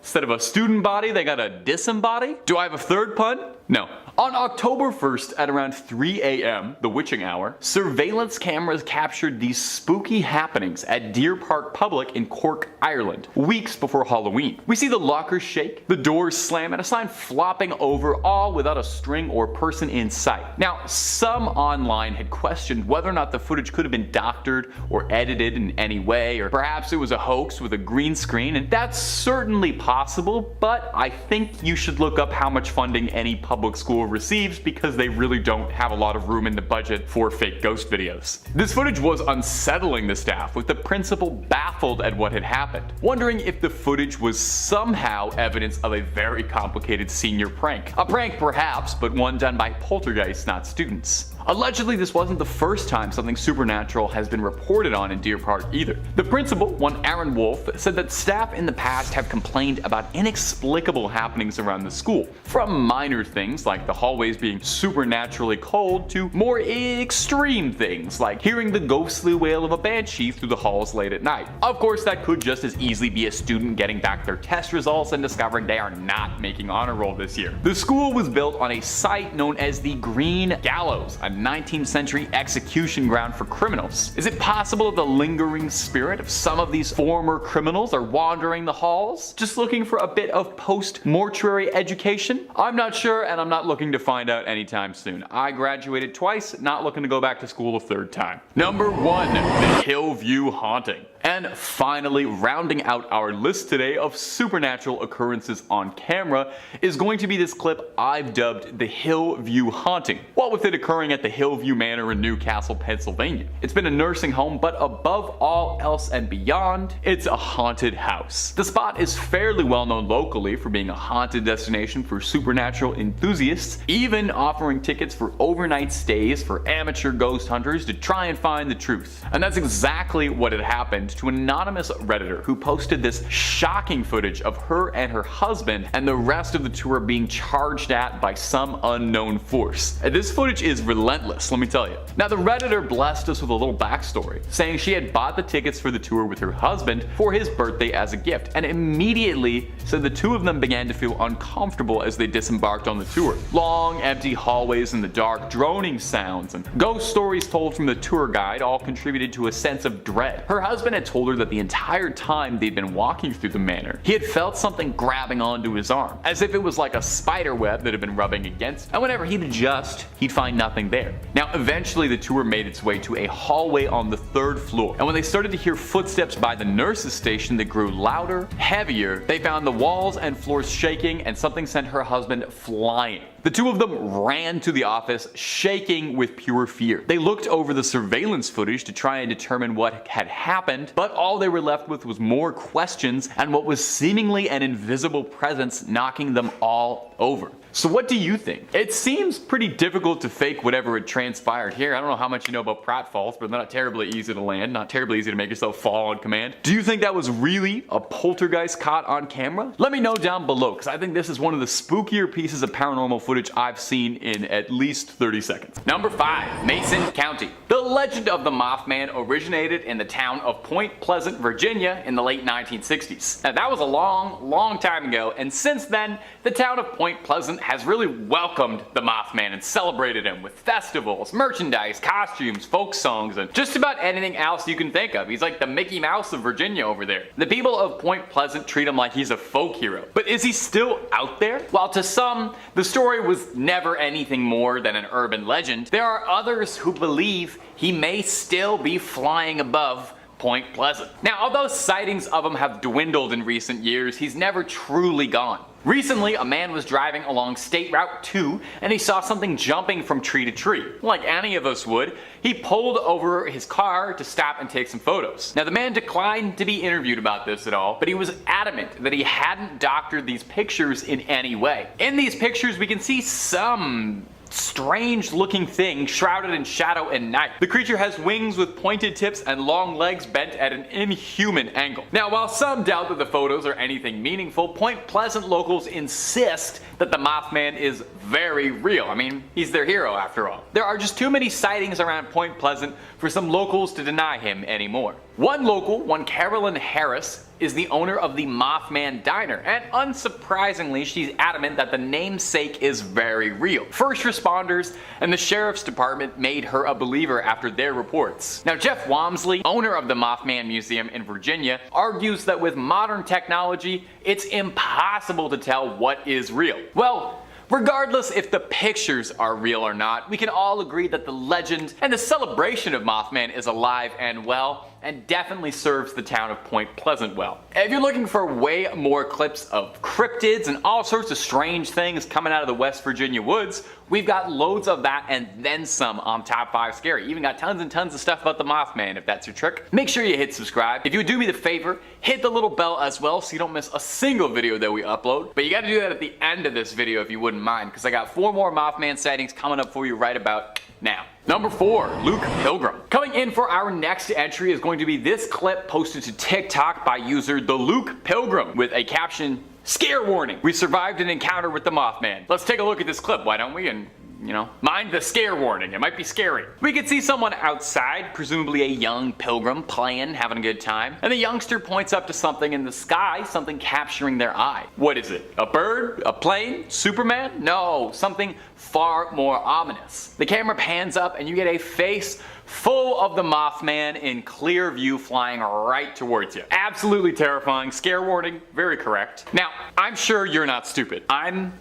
Instead of a student body, they got a disembody? Do I have a third pun? No. On October 1st at around 3 a.m., the witching hour, surveillance cameras captured these spooky happenings at Deer Park Public in Cork, Ireland, weeks before Halloween. We see the lockers shake, the doors slam, and a sign flopping over, all without a string or person in sight. Now, some online had questioned whether or not the footage could have been doctored or edited in any way, or perhaps it was a hoax with a green screen, and that's certainly possible, but I think you should look up how much funding any public school receives, because they really don't have a lot of room in the budget for fake ghost videos. This footage was unsettling the staff, with the principal baffled at what had happened, wondering if the footage was somehow evidence of a very complicated senior prank. A prank perhaps, but one done by poltergeists, not students. Allegedly, this wasn't the first time something supernatural has been reported on in Deer Park either. The principal, one Aaron Wolf, said that staff in the past have complained about inexplicable happenings around the school, from minor things like the hallways being supernaturally cold to more extreme things like hearing the ghostly wail of a banshee through the halls late at night. Of course, that could just as easily be a student getting back their test results and discovering they are not making honor roll this year. The school was built on a site known as the Green Gallows, a 19th century execution ground for criminals. Is it possible that the lingering spirit of some of these former criminals are wandering the halls, just looking for a bit of post-mortuary education? I'm not sure, and I'm not looking to find out anytime soon. I graduated twice, not looking to go back to school a third time. Number 1, the Hillview Haunting. And finally, rounding out our list today of supernatural occurrences on camera is going to be this clip I've dubbed the Hillview Haunting. What with it occurring at the Hillview Manor in Newcastle, Pennsylvania. It's been a nursing home, but above all else and beyond, it's a haunted house. The spot is fairly well known locally for being a haunted destination for supernatural enthusiasts, even offering tickets for overnight stays for amateur ghost hunters to try and find the truth. And that's exactly what had happened to anonymous Redditor who posted this shocking footage of her and her husband and the rest of the tour being charged at by some unknown force. And this footage is relentless, let me tell you. Now the Redditor blessed us with a little backstory, saying she had bought the tickets for the tour with her husband for his birthday as a gift, and immediately said the two of them began to feel uncomfortable as they disembarked on the tour. Long, empty hallways in the dark, droning sounds, and ghost stories told from the tour guide all contributed to a sense of dread. Her husband had told her that the entire time they'd been walking through the manor, he had felt something grabbing onto his arm, as if it was like a spider web that had been rubbing against him. And whenever he'd adjust, he'd find nothing there. Now eventually the tour made its way to a hallway on the 3rd floor, and when they started to hear footsteps by the nurse's station that grew louder, heavier, they found the walls and floors shaking, and something sent her husband flying. The two of them ran to the office, shaking with pure fear. They looked over the surveillance footage to try and determine what had happened, but all they were left with was more questions and what was seemingly an invisible presence knocking them all over. So what do you think? It seems pretty difficult to fake whatever had transpired here. I don't know how much you know about pratfalls, but they're not terribly easy to land, not terribly easy to make yourself fall on command. Do you think that was really a poltergeist caught on camera? Let me know down below, because I think this is one of the spookier pieces of paranormal footage I've seen in at least 30 seconds. Number 5, Mason County. The legend of the Mothman originated in the town of Point Pleasant, Virginia in the late 1960s. Now that was a long time ago, and since then, the town of Point Pleasant has really welcomed the Mothman and celebrated him with festivals, merchandise, costumes, folk songs, and just about anything else you can think of. He's like the Mickey Mouse of Virginia over there. The people of Point Pleasant treat him like he's a folk hero. But is he still out there? While to some, the story was never anything more than an urban legend, there are others who believe he may still be flying above Point Pleasant. Now, although sightings of him have dwindled in recent years, he's never truly gone. Recently, a man was driving along State Route 2 and he saw something jumping from tree to tree. Like any of us would, he pulled over his car to stop and take some photos. Now the man declined to be interviewed about this at all, but he was adamant that he hadn't doctored these pictures in any way. In these pictures we can see some strange looking thing shrouded in shadow and night. The creature has wings with pointed tips and long legs bent at an inhuman angle. Now while some doubt that the photos are anything meaningful, Point Pleasant locals insist that the Mothman is very real. I mean, he's their hero after all. There are just too many sightings around Point Pleasant for some locals to deny him anymore. One local, one Carolyn Harris, is the owner of the Mothman Diner, and unsurprisingly she's adamant that the namesake is very real. First responders and the sheriff's department made her a believer after their reports. Now Jeff Wamsley, owner of the Mothman Museum in Virginia, argues that with modern technology it's impossible to tell what is real. Well, regardless if the pictures are real or not, we can all agree that the legend and the celebration of Mothman is alive and well, and definitely serves the town of Point Pleasant well. If you're looking for way more clips of cryptids and all sorts of strange things coming out of the West Virginia woods, we've got loads of that and then some on Top 5 Scary. Even got tons and tons of stuff about the Mothman if that's your trick. Make sure you hit subscribe. If you would do me the favor, hit the little bell as well so you don't miss a single video that we upload. But you gotta do that at the end of this video if you wouldn't mind, because I got 4 more Mothman sightings coming up for you right about now. Number 4, Luke Pilgrim. Coming in for our next entry is going to be this clip posted to TikTok by user The Luke Pilgrim with a caption, "Scare warning, we survived an encounter with the Mothman." Let's take a look at this clip, why don't we? And you know, mind the scare warning, it might be scary. We could see someone outside, presumably a young pilgrim, playing, having a good time, and the youngster points up to something in the sky, something capturing their eye. What is it? A bird? A plane? Superman? No, something far more ominous. The camera pans up and you get a face full of the Mothman in clear view flying right towards you. Absolutely terrifying. Scare warning, very correct. Now, I'm sure you're not stupid. I'm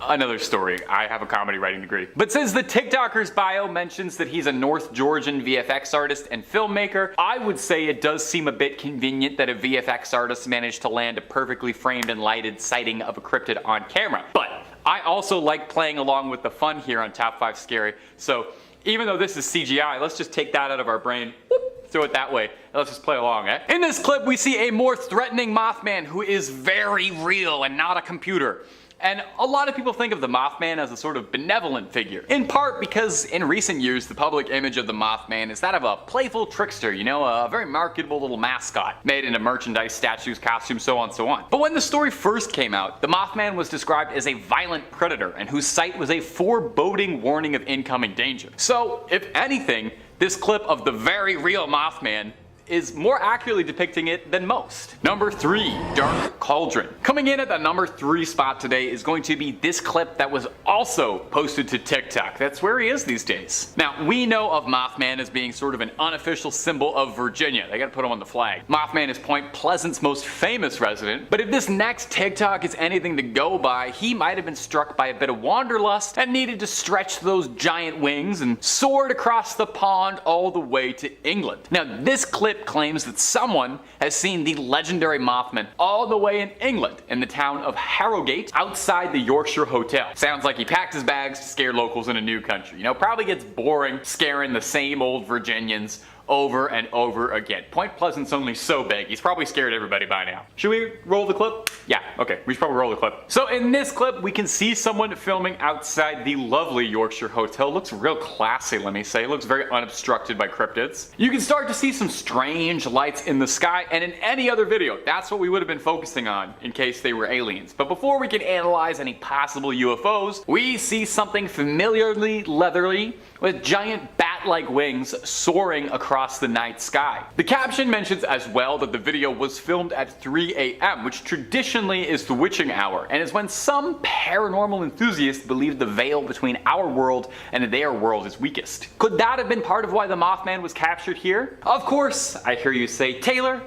another story. I have a comedy writing degree. But since the TikToker's bio mentions that he's a North Georgian VFX artist and filmmaker, I would say it does seem a bit convenient that a VFX artist managed to land a perfectly framed and lighted sighting of a cryptid on camera. But I also like playing along with the fun here on Top 5 Scary, so even though this is CGI, let's just take that out of our brain, whoop, throw it that way, and let's just play along, eh? In this clip we see a more threatening Mothman who is very real and not a computer. And a lot of people think of the Mothman as a sort of benevolent figure, in part because in recent years the public image of the Mothman is that of a playful trickster, you know, a very marketable little mascot, made into merchandise, statues, costumes, so on, so on. But when the story first came out, the Mothman was described as a violent predator and whose sight was a foreboding warning of incoming danger. So, if anything, this clip of the very real Mothman is more accurately depicting it than most. Number 3, Dark Cauldron. Coming in at the number 3 spot today is going to be this clip that was also posted to TikTok. That's where he is these days. Now, we know of Mothman as being sort of an unofficial symbol of Virginia. They gotta put him on the flag. Mothman is Point Pleasant's most famous resident, but if this next TikTok is anything to go by, he might have been struck by a bit of wanderlust and needed to stretch those giant wings and soared across the pond all the way to England. Now, this clip claims that someone has seen the legendary Mothman all the way in England in the town of Harrogate outside the Yorkshire Hotel. Sounds like he packed his bags to scare locals in a new country. You know, probably gets boring scaring the same old Virginians over and over again. Point Pleasant's only so big, he's probably scared everybody by now. Should we roll the clip? Yeah, okay, we should probably roll the clip. So in this clip, we can see someone filming outside the lovely Yorkshire Hotel. Looks real classy, let me say. Looks very unobstructed by cryptids. You can start to see some strange lights in the sky, and in any other video, that's what we would have been focusing on in case they were aliens. But before we can analyze any possible UFOs, we see something familiarly leathery with giant bat-like wings soaring across the night sky. The caption mentions as well that the video was filmed at 3 a.m., which traditionally is the witching hour, and is when some paranormal enthusiasts believe the veil between our world and their world is weakest. Could that have been part of why the Mothman was captured here? Of course, I hear you say, Taylor,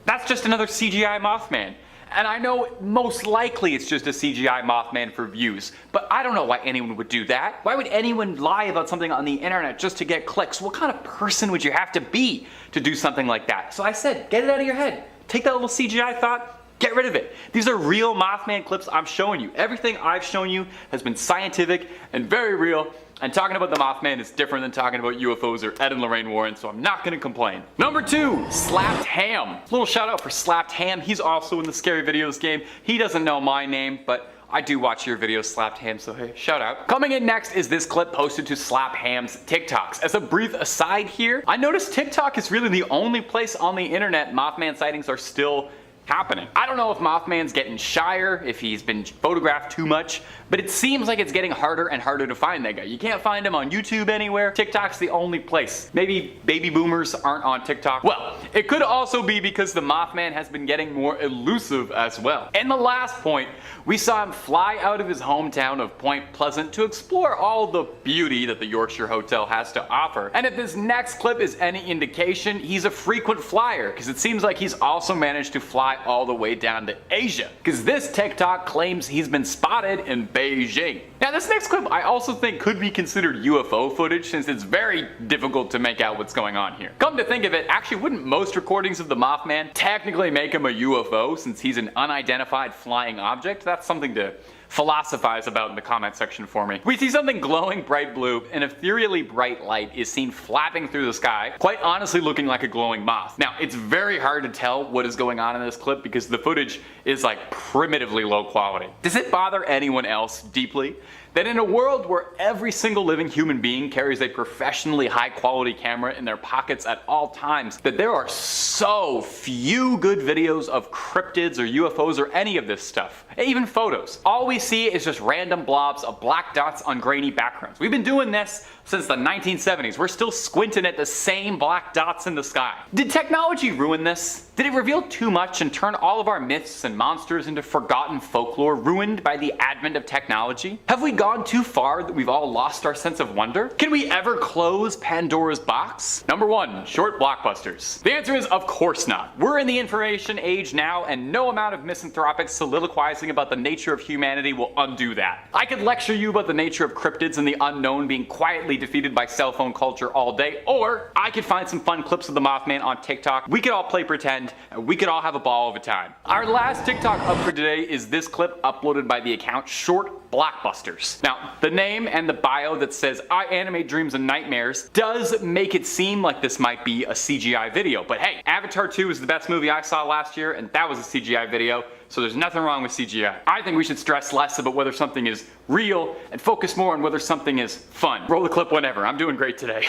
that's just another CGI Mothman. And I know most likely it's just a CGI Mothman for views, but I don't know why anyone would do that. Why would anyone lie about something on the internet just to get clicks? What kind of person would you have to be to do something like that? So I said, get it out of your head. Take that little CGI thought, get rid of it. These are real Mothman clips I'm showing you. Everything I've shown you has been scientific and very real. And talking about the Mothman is different than talking about UFOs or Ed and Lorraine Warren, so I'm not gonna complain. Number 2, Slapped Ham. Little shout out for Slapped Ham. He's also in the Scary Videos game. He doesn't know my name, but I do watch your videos, Slapped Ham, so hey, shout out. Coming in next is this clip posted to Slap Ham's TikToks. As a brief aside here, I noticed TikTok is really the only place on the internet Mothman sightings are still happening. I don't know if Mothman's getting shyer, if he's been photographed too much, but it seems like it's getting harder and harder to find that guy. You can't find him on YouTube anywhere. TikTok's the only place. Maybe baby boomers aren't on TikTok. Well, it could also be because the Mothman has been getting more elusive as well. And the last point, we saw him fly out of his hometown of Point Pleasant to explore all the beauty that the Yorkshire Hotel has to offer. And if this next clip is any indication, he's a frequent flyer, because it seems like he's also managed to fly all the way down to Asia, because this TikTok claims he's been spotted in Beijing. Now this next clip I also think could be considered UFO footage, since it's very difficult to make out what's going on here. Come to think of it, actually wouldn't most recordings of the Mothman technically make him a UFO, since he's an unidentified flying object? That's something to philosophize about in the comment section for me. We see something glowing bright blue, an ethereally bright light is seen flapping through the sky, quite honestly looking like a glowing moth. Now, it's very hard to tell what is going on in this clip because the footage is like primitively low quality. Does it bother anyone else deeply that in a world where every single living human being carries a professionally high quality camera in their pockets at all times, that there are so few good videos of cryptids or UFOs or any of this stuff, even photos? All we see is just random blobs of black dots on grainy backgrounds. We've been doing this since the 1970s. We're still squinting at the same black dots in the sky. Did technology ruin this? Did it reveal too much and turn all of our myths and monsters into forgotten folklore ruined by the advent of technology? Have we gone too far that we've all lost our sense of wonder? Can we ever close Pandora's box? Number 1, short blockbusters. The answer is of course not. We're in the information age now, and no amount of misanthropic soliloquizing about the nature of humanity will undo that. I could lecture you about the nature of cryptids and the unknown being quietly defeated by cell phone culture all day, or I could find some fun clips of the Mothman on TikTok. We could all play pretend, and we could all have a ball of a time. Our last TikTok up for today is this clip uploaded by the account Short Blockbusters. Now, the name and the bio that says I animate dreams and nightmares does make it seem like this might be a CGI video, but hey, Avatar 2 is the best movie I saw last year, and that was a CGI video, so there's nothing wrong with CGI. I think we should stress less about whether something is real and focus more on whether something is fun. Roll the clip whenever. I'm doing great today.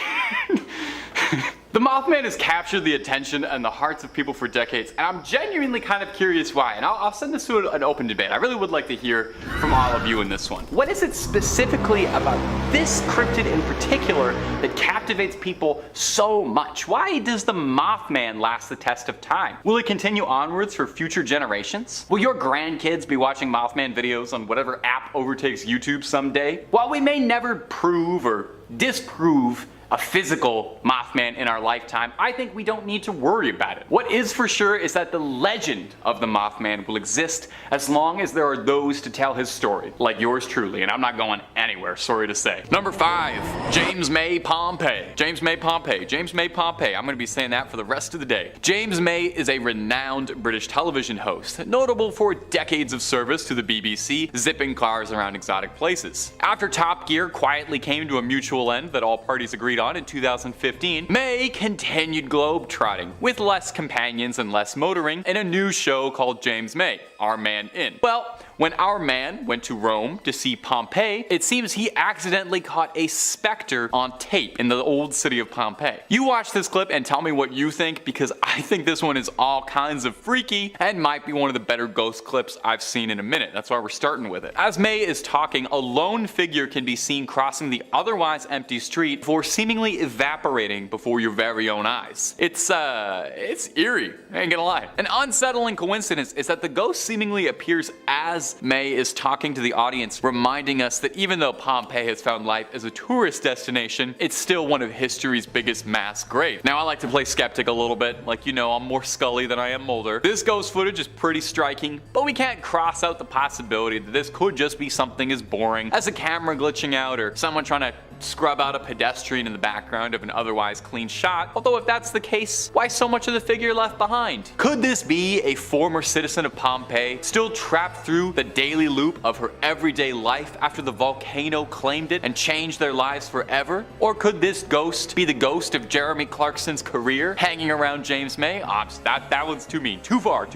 The Mothman has captured the attention and the hearts of people for decades, and I'm genuinely kind of curious why, and I'll send this to an open debate. I really would like to hear from all of you in this one. What is it specifically about this cryptid in particular that captivates people so much? Why does the Mothman last the test of time? Will it continue onwards for future generations? Will your grandkids be watching Mothman videos on whatever app overtakes YouTube someday? While we may never prove or disprove a physical Mothman in our lifetime, I think we don't need to worry about it. What is for sure is that the legend of the Mothman will exist as long as there are those to tell his story, like yours truly, and I'm not going anywhere, sorry to say. Number 5, James May Pompey. James May Pompey. James May Pompey. I'm going to be saying that for the rest of the day. James May is a renowned British television host, notable for decades of service to the BBC, zipping cars around exotic places. After Top Gear quietly came to a mutual end that all parties agreed on in 2015, May continued globe-trotting, with less companions and less motoring, in a new show called James May, Our Man In. Well, when Our Man went to Rome to see Pompeii, it seems he accidentally caught a specter on tape in the old city of Pompeii. You watch this clip and tell me what you think, because I think this one is all kinds of freaky and might be one of the better ghost clips I've seen in a minute. That's why we're starting with it. As May is talking, a lone figure can be seen crossing the otherwise empty street before seemingly evaporating before your very own eyes. It's eerie, I ain't gonna lie. An unsettling coincidence is that the ghost seemingly appears as May is talking to the audience, reminding us that even though Pompeii has found life as a tourist destination, it's still one of history's biggest mass graves. Now, I like to play skeptic a little bit, like, you know, I'm more Scully than I am Mulder. This ghost footage is pretty striking, but we can't cross out the possibility that this could just be something as boring as a camera glitching out or someone trying to scrub out a pedestrian in the background of an otherwise clean shot. Although if that's the case, why so much of the figure left behind? Could this be a former citizen of Pompeii, still trapped through the daily loop of her everyday life after the volcano claimed it and changed their lives forever? Or could this ghost be the ghost of Jeremy Clarkson's career, hanging around James May? That one's too mean. Too far.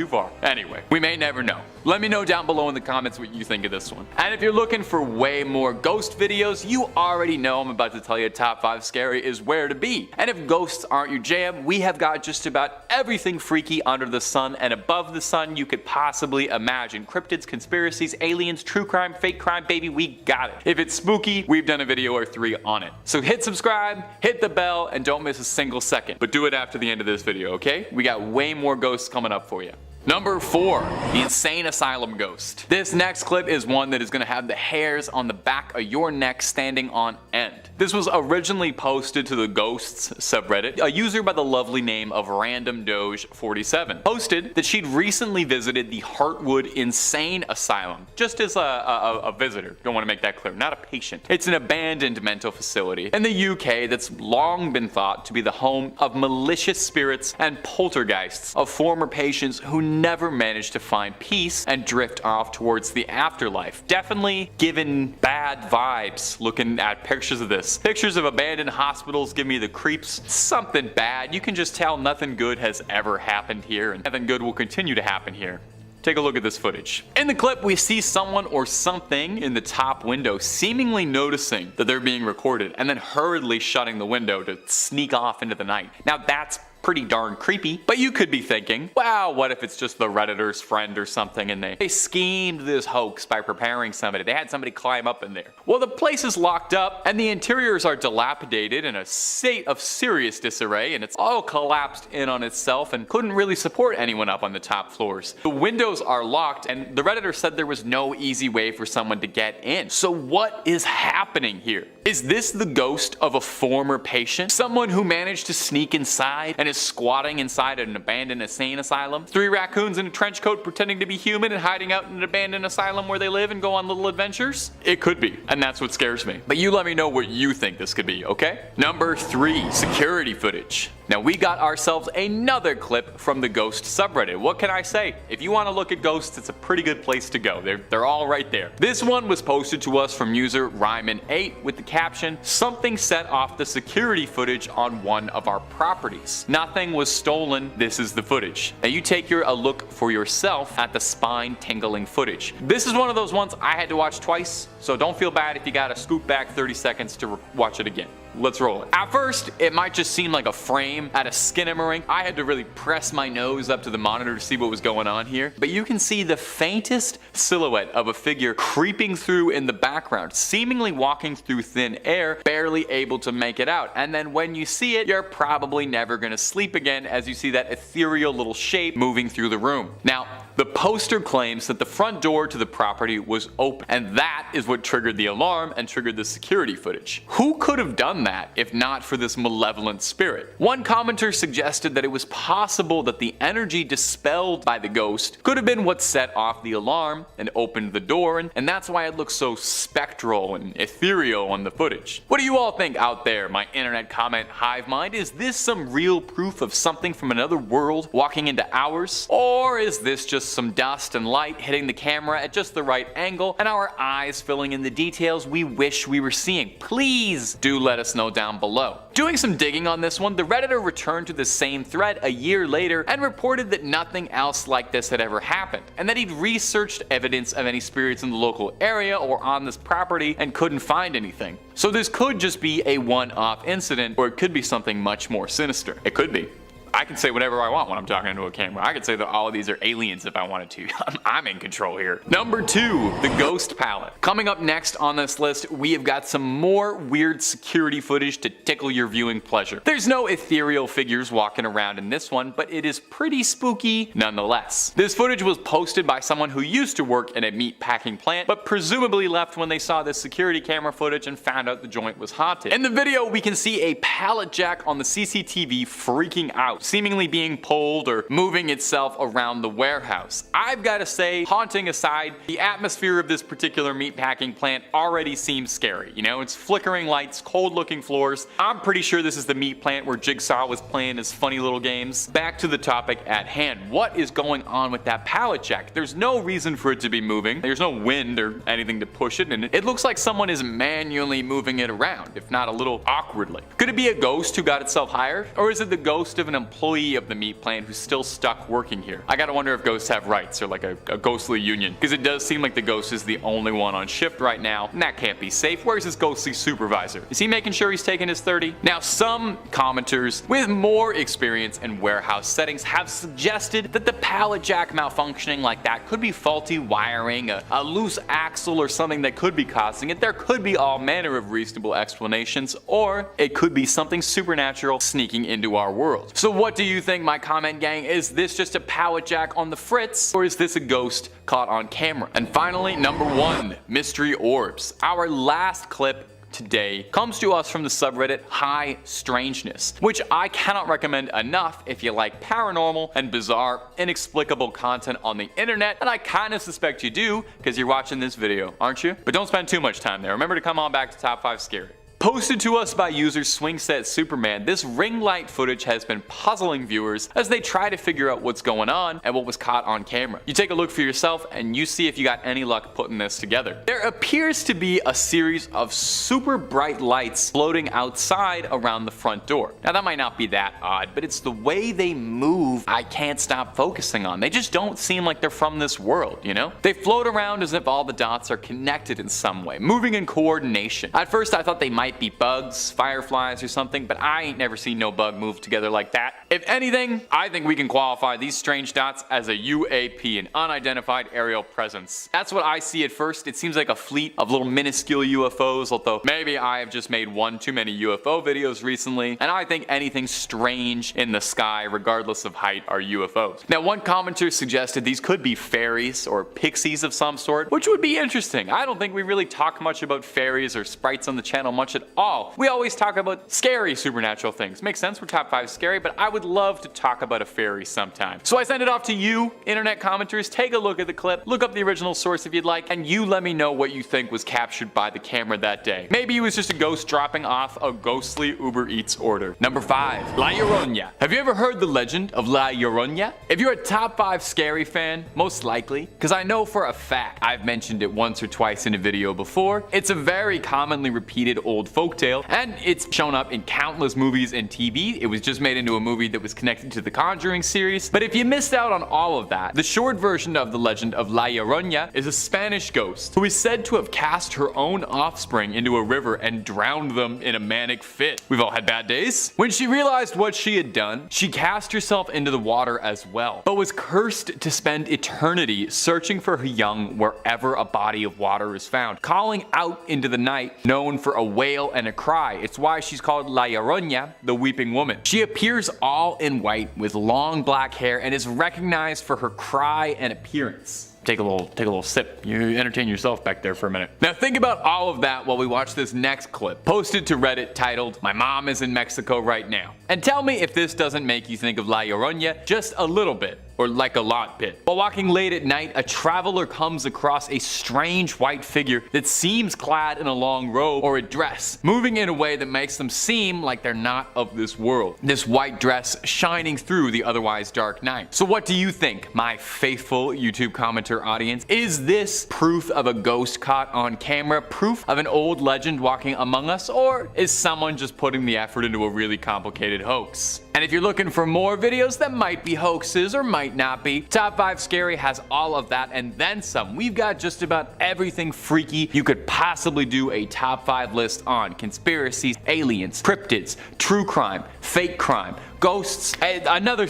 Anyway, we may never know. Let me know down below in the comments what you think of this one. And if you're looking for way more ghost videos, you already know I'm about to tell you top 5 scary is where to be. And if ghosts aren't your jam, we have got just about everything freaky under the sun and above the sun you could possibly imagine. Cryptids, conspiracies, aliens, true crime, fake crime, baby, we got it. If it's spooky, we've done a video or 3 on it. So hit subscribe, hit the bell, and don't miss a single second. But do it after the end of this video, okay? We got way more ghosts coming up for you. Number 4, the insane asylum ghost. This next clip is one that is going to have the hairs on the back of your neck standing on end. This was originally posted to the Ghosts subreddit. A user by the lovely name of RandomDoge47 posted that she'd recently visited the Heartwood Insane Asylum, just as a visitor. Don't want to make that clear, not a patient. It's an abandoned mental facility in the UK that's long been thought to be the home of malicious spirits and poltergeists of former patients who never managed to find peace and drift off towards the afterlife. Definitely given bad vibes looking at pictures of this. Pictures of abandoned hospitals give me the creeps. Something bad. You can just tell nothing good has ever happened here, and nothing good will continue to happen here. Take a look at this footage. In the clip, we see someone or something in the top window seemingly noticing that they're being recorded and then hurriedly shutting the window to sneak off into the night. Now that's pretty darn creepy, but you could be thinking, wow, what if it's just the Redditor's friend or something and they schemed this hoax by preparing somebody. They had somebody climb up in there. Well, the place is locked up and the interiors are dilapidated in a state of serious disarray, and it's all collapsed in on itself and couldn't really support anyone up on the top floors. The windows are locked and the Redditor said there was no easy way for someone to get in. So what is happening here? Is this the ghost of a former patient? Someone who managed to sneak inside and is squatting inside an abandoned insane asylum? 3 raccoons in a trench coat pretending to be human and hiding out in an abandoned asylum where they live and go on little adventures? It could be, and that's what scares me. But you let me know what you think this could be, okay? Number 3, security footage. Now we got ourselves another clip from the Ghost subreddit. What can I say? If you want to look at ghosts, it's a pretty good place to go. They're all right there. This one was posted to us from user Ryman8 with the caption, "Something set off the security footage on one of our properties." nothing was stolen, this is the footage. Now you take a look for yourself at the spine-tingling footage. This is one of those ones I had to watch twice, so don't feel bad if you gotta scoot back 30 seconds to watch it again. Let's roll it. At first, it might just seem like a frame at a Skinnamarink. I had to really press my nose up to the monitor to see what was going on here. But you can see the faintest silhouette of a figure creeping through in the background, seemingly walking through thin air, barely able to make it out. And then when you see it, you're probably never gonna sleep again as you see that ethereal little shape moving through the room. Now, the poster claims that the front door to the property was open, and that is what triggered the alarm and triggered the security footage. Who could have done that if not for this malevolent spirit? One commenter suggested that it was possible that the energy dispelled by the ghost could have been what set off the alarm and opened the door, and that's why it looks so spectral and ethereal on the footage. What do you all think out there, my internet comment hive mind? Is this some real proof of something from another world walking into ours? Or is this just some dust and light hitting the camera at just the right angle and our eyes filling in the details we wish we were seeing? Please do let us know down below. Doing some digging on this one, the Redditor returned to the same thread a year later and reported that nothing else like this had ever happened, and that he'd researched evidence of any spirits in the local area or on this property and couldn't find anything. So this could just be a one-off incident, or it could be something much more sinister. It could be. I can say whatever I want when I'm talking into a camera. I could say that all of these are aliens if I wanted to. I'm in control here. Number 2, the Ghost Palette. Coming up next on this list, we have got some more weird security footage to tickle your viewing pleasure. There's no ethereal figures walking around in this one, but it is pretty spooky nonetheless. This footage was posted by someone who used to work in a meat packing plant, but presumably left when they saw this security camera footage and found out the joint was haunted. In the video, we can see a pallet jack on the CCTV freaking out, seemingly being pulled or moving itself around the warehouse. I've got to say, haunting aside, the atmosphere of this particular meatpacking plant already seems scary. You know, it's flickering lights, cold looking floors. I'm pretty sure this is the meat plant where Jigsaw was playing his funny little games. Back to the topic at hand. What is going on with that pallet jack? There's no reason for it to be moving. There's no wind or anything to push it, and it looks like someone is manually moving it around, if not a little awkwardly. Could it be a ghost who got itself hired? Or is it the ghost of an employee of the meat plant who's still stuck working here? I gotta wonder if ghosts have rights or like a ghostly union, because it does seem like the ghost is the only one on shift right now, and that can't be safe. Where's his ghostly supervisor? Is he making sure he's taking his 30? Now, some commenters with more experience in warehouse settings have suggested that the pallet jack malfunctioning like that could be faulty wiring, a loose axle, or something that could be causing it. There could be all manner of reasonable explanations, or it could be something supernatural sneaking into our world. So what do you think, my comment gang? Is this just a pallet jack on the fritz, or is this a ghost caught on camera? And finally, number 1, mystery orbs. Our last clip today comes to us from the subreddit High Strangeness, which I cannot recommend enough if you like paranormal and bizarre, inexplicable content on the internet, and I kind of suspect you do because you're watching this video, aren't you? But don't spend too much time there. Remember to come on back to Top 5 Scary. Posted to us by user Swingset Superman, this ring light footage has been puzzling viewers as they try to figure out what's going on and what was caught on camera. You take a look for yourself and you see if you got any luck putting this together. There appears to be a series of super bright lights floating outside around the front door. Now that might not be that odd, but it's the way they move I can't stop focusing on. They just don't seem like they're from this world, you know? They float around as if all the dots are connected in some way, moving in coordination. At first I thought they might be bugs, fireflies or something, but I ain't never seen no bug move together like that. If anything, I think we can qualify these strange dots as a UAP, an unidentified aerial presence. That's what I see at first. It seems like a fleet of little minuscule UFOs, although maybe I have just made one too many UFO videos recently, and I think anything strange in the sky, regardless of height, are UFOs. Now, one commenter suggested these could be fairies or pixies of some sort, which would be interesting. I don't think we really talk much about fairies or sprites on the channel much at all. We always talk about scary supernatural things. Makes sense, we're Top 5 Scary, but I would love to talk about a fairy sometime. So I send it off to you, internet commenters. Take a look at the clip, look up the original source if you'd like, and you let me know what you think was captured by the camera that day. Maybe it was just a ghost dropping off a ghostly Uber Eats order. Number 5, La Llorona. Have you ever heard the legend of La Llorona? If you're a Top 5 Scary fan, most likely, because I know for a fact I've mentioned it once or twice in a video before, it's a very commonly repeated old age-old folktale, and it's shown up in countless movies and TV. It was just made into a movie that was connected to the Conjuring series. But if you missed out on all of that, the short version of the legend of La Llorona is a Spanish ghost who is said to have cast her own offspring into a river and drowned them in a manic fit. We've all had bad days. When she realized what she had done, she cast herself into the water as well, but was cursed to spend eternity searching for her young wherever a body of water is found, calling out into the night, known for a wail and a cry. It's why she's called La Llorona, the weeping woman. She appears all in white with long black hair and is recognized for her cry and appearance. Take a little sip. You entertain yourself back there for a minute. Now think about all of that while we watch this next clip, posted to Reddit titled, "My mom is in Mexico right now." And tell me if this doesn't make you think of La Llorona just a little bit. Or like a lot bit. While walking late at night, a traveler comes across a strange white figure that seems clad in a long robe or a dress, moving in a way that makes them seem like they're not of this world. This white dress shining through the otherwise dark night. So what do you think, my faithful YouTube commenter audience? Is this proof of a ghost caught on camera? Proof of an old legend walking among us? Or is someone just putting the effort into a really complicated hoax? And if you're looking for more videos that might be hoaxes or might not be, Top 5 Scary has all of that and then some. We've got just about everything freaky you could possibly do a top 5 list on. Conspiracies, aliens, cryptids, true crime, fake crime, ghosts, another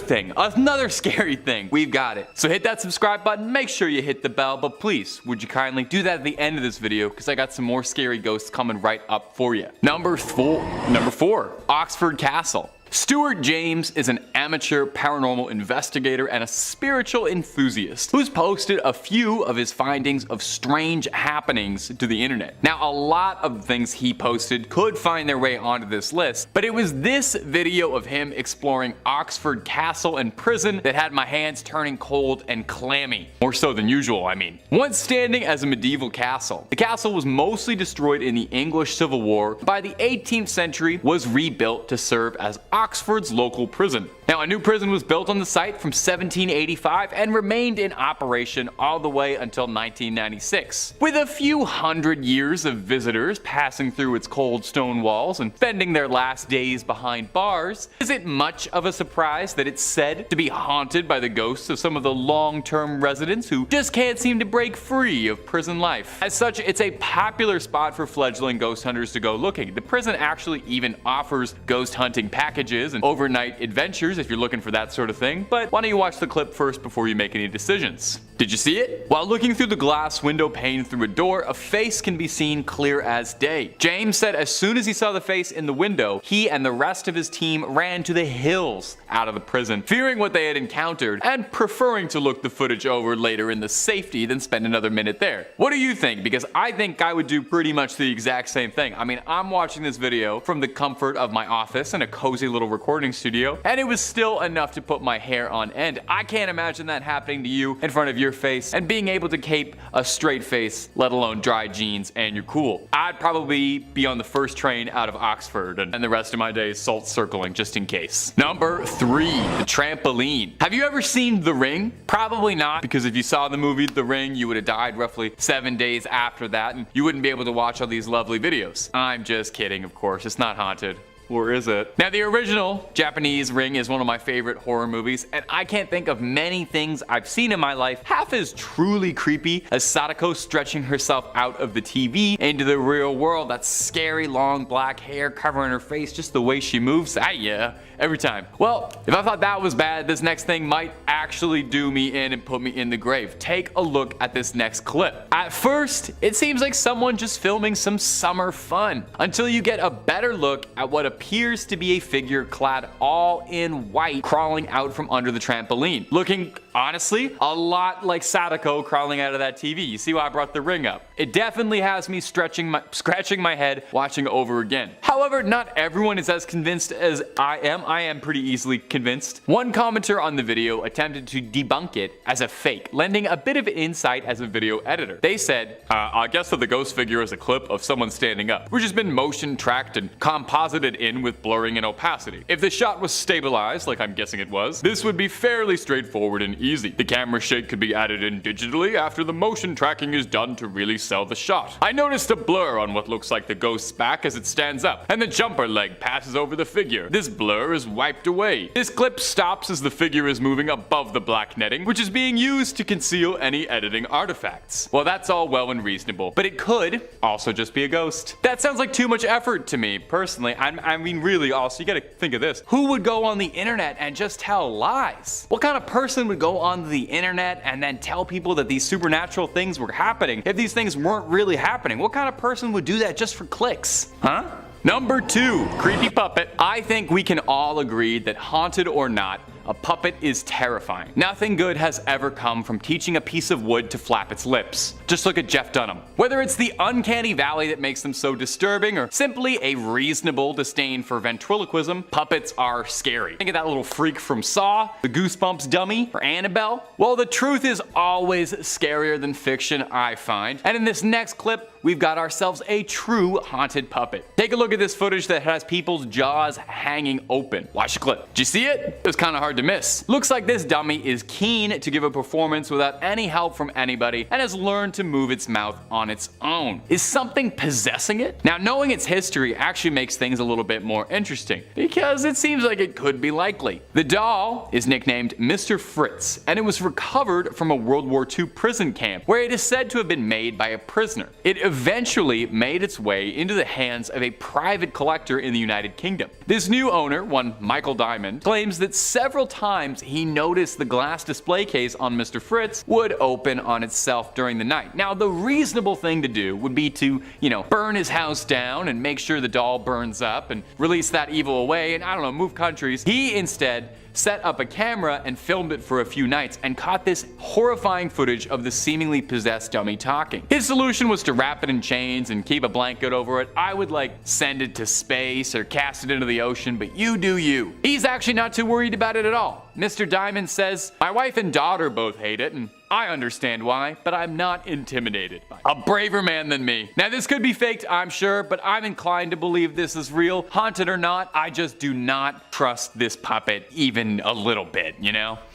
scary thing. We've got it. So hit that subscribe button, make sure you hit the bell, but please, would you kindly do that at the end of this video, because I got some more scary ghosts coming right up for you. Number 4, Oxford Castle. Stuart James is an amateur paranormal investigator and a spiritual enthusiast who's posted a few of his findings of strange happenings to the internet. Now, a lot of the things he posted could find their way onto this list, but it was this video of him exploring Oxford Castle and prison that had my hands turning cold and clammy. More so than usual, I mean. Once standing as a medieval castle, the castle was mostly destroyed in the English Civil War. By the 18th century, was rebuilt to serve as Oxford's local prison. Now, a new prison was built on the site from 1785 and remained in operation all the way until 1996. With a few hundred years of visitors passing through its cold stone walls and spending their last days behind bars, is it much of a surprise that it's said to be haunted by the ghosts of some of the long-term residents who just can't seem to break free of prison life? As such, it's a popular spot for fledgling ghost hunters to go looking. The prison actually even offers ghost hunting packages and overnight adventures if you're looking for that sort of thing, but why don't you watch the clip first before you make any decisions. Did you see it? While looking through the glass window pane through a door, a face can be seen clear as day. James said as soon as he saw the face in the window, he and the rest of his team ran to the hills out of the prison, fearing what they had encountered and preferring to look the footage over later in the safety than spend another minute there. What do you think? Because I think I would do pretty much the exact same thing. I mean, I'm watching this video from the comfort of my office in a cozy little recording studio, and it was still enough to put my hair on end. I can't imagine that happening to you in front of your face and being able to keep a straight face, let alone dry jeans, and you're cool. I'd probably be on the first train out of Oxford and the rest of my days salt circling just in case. Number 3, the trampoline. Have you ever seen The Ring? Probably not, because if you saw the movie The Ring, you would have died roughly 7 days after that and you wouldn't be able to watch all these lovely videos. I'm just kidding, of course. It's not haunted. Or is it? Now, the original Japanese Ring is one of my favorite horror movies, and I can't think of many things I've seen in my life half as truly creepy as Sodico stretching herself out of the TV into the real world. That scary long black hair covering her face, just the way she moves. Yeah, every time. Well, if I thought that was bad, this next thing might actually do me in and put me in the grave. Take a look at this next clip. At first, it seems like someone just filming some summer fun, until you get a better look at what appears to be a figure clad all in white crawling out from under the trampoline. Looking, honestly, a lot like Sodico crawling out of that TV. You see why I brought the ring up? It definitely has me scratching my head watching over again. However, not everyone is as convinced as I am. I am pretty easily convinced. One commenter on the video attempted to debunk it as a fake, lending a bit of insight as a video editor. They said, I guess that the ghost figure is a clip of someone standing up, which has been motion tracked and composited in with blurring and opacity. If the shot was stabilized, like I'm guessing it was, this would be fairly straightforward and easy. The camera shake could be added in digitally after the motion tracking is done to really sell the shot. I noticed a blur on what looks like the ghost's back as it stands up, and the jumper leg passes over the figure. This blur is wiped away. This clip stops as the figure is moving above the black netting, which is being used to conceal any editing artifacts. Well, that's all well and reasonable, but it could also just be a ghost. That sounds like too much effort to me, personally. I mean, really, also, you gotta think of this. Who would go on the internet and just tell lies? What kind of person would go on the internet and then tell people that these supernatural things were happening if these things weren't really happening? What kind of person would do that just for clicks? Huh? Number 2, creepy puppet. I think we can all agree that haunted or not, a puppet is terrifying. Nothing good has ever come from teaching a piece of wood to flap its lips. Just look at Jeff Dunham. Whether it's the uncanny valley that makes them so disturbing or simply a reasonable disdain for ventriloquism, puppets are scary. Think of that little freak from Saw, the Goosebumps dummy, or Annabelle. Well, the truth is always scarier than fiction, I find. And in this next clip, we've got ourselves a true haunted puppet. Take a look at this footage that has people's jaws hanging open. Watch the clip. Did you see it? It was kind of hard to miss. Looks like this dummy is keen to give a performance without any help from anybody and has learned to move its mouth on its own. Is something possessing it? Now, knowing its history actually makes things a little bit more interesting because it seems like it could be likely. The doll is nicknamed Mr. Fritz, and it was recovered from a World War II prison camp where it is said to have been made by a prisoner. It eventually made its way into the hands of a private collector in the United Kingdom. This new owner, one Michael Diamond, claims that several times he noticed the glass display case on Mr. Fritz would open on itself during the night. Now, the reasonable thing to do would be to, burn his house down and make sure the doll burns up and release that evil away and, move countries. He instead set up a camera and filmed it for a few nights and caught this horrifying footage of the seemingly possessed dummy talking. His solution was to wrap it in chains and keep a blanket over it. I would send it to space or cast it into the ocean, but you do you. He's actually not too worried about it at all. Mr. Diamond says, "My wife and daughter both hate it, and I understand why, but I'm not intimidated by it. A braver man than me." Now, this could be faked, I'm sure, but I'm inclined to believe this is real. Haunted or not, I just do not trust this puppet even a little bit,